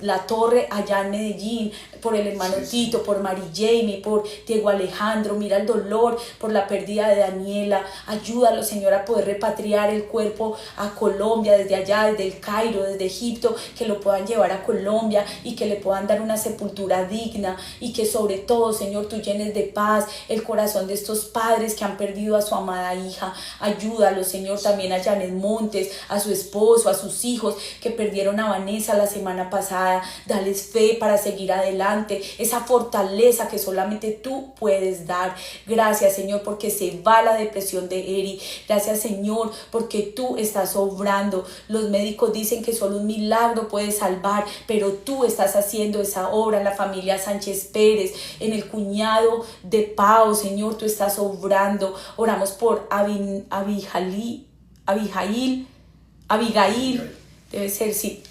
La Torre allá en Medellín, por el hermano Tito, por Mary Jamie, por Diego Alejandro. Mira el dolor por la pérdida de Daniela. Ayúdalo, Señor, a poder repatriar el cuerpo a Colombia, desde allá, desde el Cairo, desde Egipto, que lo puedan llevar a Colombia y que le puedan dar una sepultura digna. Y que sobre todo, Señor, tú llenes de paz el corazón de estos padres que han perdido a su amada hija. Ayúdalo, Señor, también a Janet Montes, a su esposo, a sus hijos que perdieron a Vanessa la semana pasada. Dales fe para seguir adelante, esa fortaleza que solamente tú puedes dar. Gracias, Señor, porque se va la depresión de Eri. Gracias, Señor, porque tú estás obrando. Los médicos dicen que solo un milagro puede salvar, pero tú estás haciendo esa obra en la familia Sánchez Pérez, en el cuñado de Pau. Señor, tú estás obrando. Oramos por Abigail, debe ser, sí,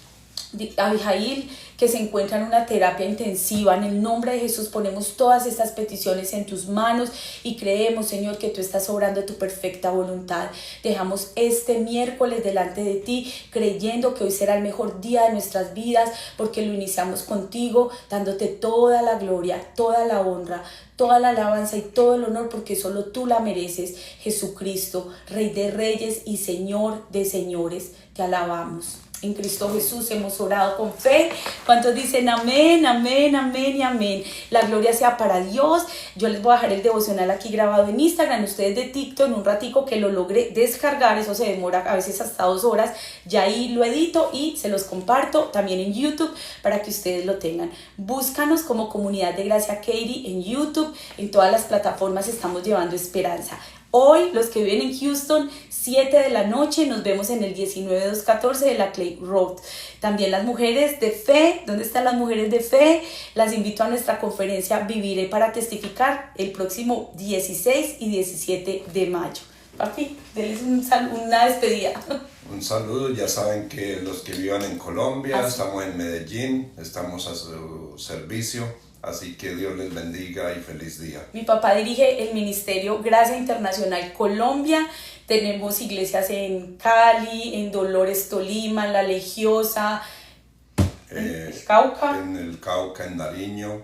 Abigail, que se encuentra en una terapia intensiva. En el nombre de Jesús ponemos todas estas peticiones en tus manos y creemos, Señor, que tú estás obrando tu perfecta voluntad. Dejamos este miércoles delante de ti, creyendo que hoy será el mejor día de nuestras vidas, porque lo iniciamos contigo, dándote toda la gloria, toda la honra, toda la alabanza y todo el honor, porque solo tú la mereces. Jesucristo, Rey de Reyes y Señor de Señores, te alabamos. En Cristo Jesús hemos orado con fe. ¿Cuántos dicen amén, amén, amén y amén? La gloria sea para Dios. Yo les voy a dejar el devocional aquí grabado en Instagram. Ustedes de TikTok, en un ratico que lo logré descargar, eso se demora a veces hasta 2 horas. Ya ahí lo edito y se los comparto también en YouTube para que ustedes lo tengan. Búscanos como Comunidad de Gracia Katy en YouTube. En todas las plataformas estamos llevando esperanza. Hoy, los que viven en Houston, 7 de la noche, nos vemos en el 19214 de la Clay Road. También las mujeres de fe, ¿dónde están las mujeres de fe? Las invito a nuestra conferencia Viviré para Testificar el próximo 16 y 17 de mayo. Papi, denles una despedida. Un saludo, ya saben que los que vivan en Colombia, estamos en Medellín, estamos a su servicio. Así que Dios les bendiga y feliz día. Mi papá dirige el ministerio Gracia Internacional Colombia. Tenemos iglesias en Cali, en Dolores, Tolima, en La Legiosa, en el Cauca. En el Cauca, en Nariño,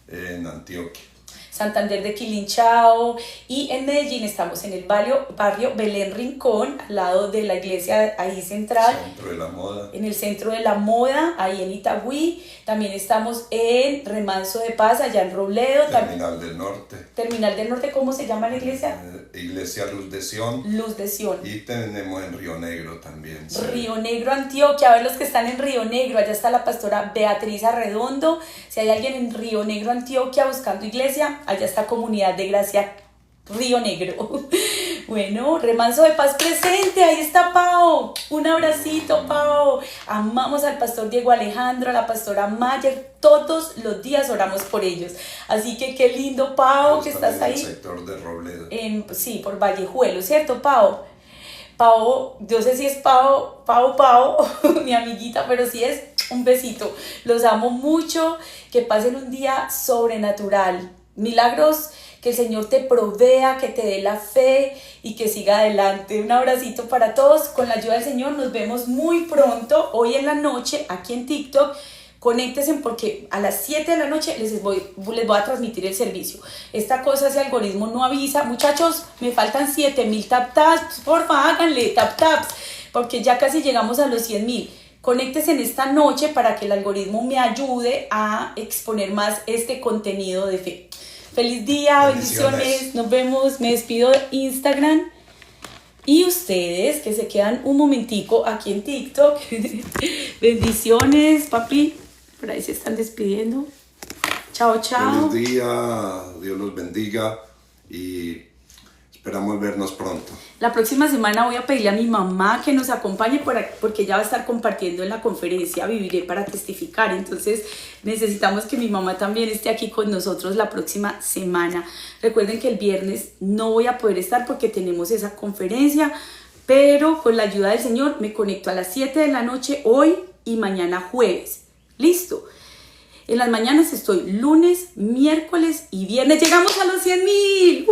en Antioquia. Santander de Quilinchao, y en Medellín estamos en el barrio Belén Rincón, al lado de la iglesia ahí central. Centro de la Moda. En el Centro de la Moda, ahí en Itagüí. También estamos en Remanso de Paz, allá en Robledo. Terminal del Norte. Terminal del Norte, ¿cómo se llama la iglesia? Iglesia Luz de Sion. Luz de Sion. Y tenemos en Río Negro también. Sí. Río Negro, Antioquia. A ver los que están en Río Negro, allá está la pastora Beatriz Arredondo. Si hay alguien en Río Negro, Antioquia, buscando iglesia, allá está Comunidad de Gracia Río Negro. Bueno, Remanso de Paz presente, ahí está Pao. Un abracito, Pao. Amamos al pastor Diego Alejandro, a la pastora Mayer. Todos los días oramos por ellos. Así que qué lindo, Pao, que estás ahí. En el sector de Robledo. Sí, por Vallejuelo, ¿cierto, Pao? Pao, yo sé si es Pao, mi amiguita, pero sí es un besito. Los amo mucho, que pasen un día sobrenatural. Milagros, que el Señor te provea, que te dé la fe y que siga adelante. Un abracito para todos. Con la ayuda del Señor nos vemos muy pronto, hoy en la noche, aquí en TikTok. Conéctense porque a las 7 de la noche les voy a transmitir el servicio. Esta cosa, ese algoritmo no avisa. Muchachos, me faltan 7,000 tap-taps. Porfa, háganle tap-taps, porque ya casi llegamos a los 100,000. Conéctense en esta noche para que el algoritmo me ayude a exponer más este contenido de fe. Feliz día, bendiciones. Nos vemos. Me despido de Instagram. Y ustedes que se quedan un momentico aquí en TikTok. Bendiciones, papi. Por ahí se están despidiendo. Chao, chao. Feliz día, Dios los bendiga y esperamos vernos pronto. La próxima semana voy a pedirle a mi mamá que nos acompañe porque ella va a estar compartiendo en la conferencia Viviré para Testificar. Entonces necesitamos que mi mamá también esté aquí con nosotros la próxima semana. Recuerden que el viernes no voy a poder estar porque tenemos esa conferencia, pero con la ayuda del Señor me conecto a las 7 de la noche hoy y mañana jueves. ¿Listo? En las mañanas estoy lunes, miércoles y viernes. ¡Llegamos a los 100,000!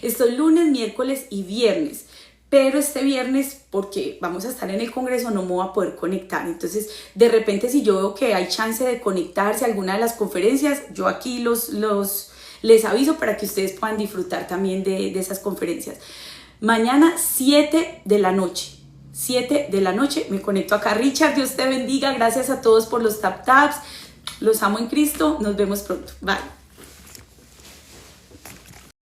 Estoy lunes, miércoles y viernes. Pero este viernes, porque vamos a estar en el congreso, no me voy a poder conectar. Entonces, de repente, si yo veo que hay chance de conectarse a alguna de las conferencias, yo aquí les aviso para que ustedes puedan disfrutar también de esas conferencias. Mañana, 7 de la noche. 7 de la noche me conecto acá. Richard, Dios te bendiga. Gracias a todos por los tap-taps. Los amo en Cristo. Nos vemos pronto. Bye.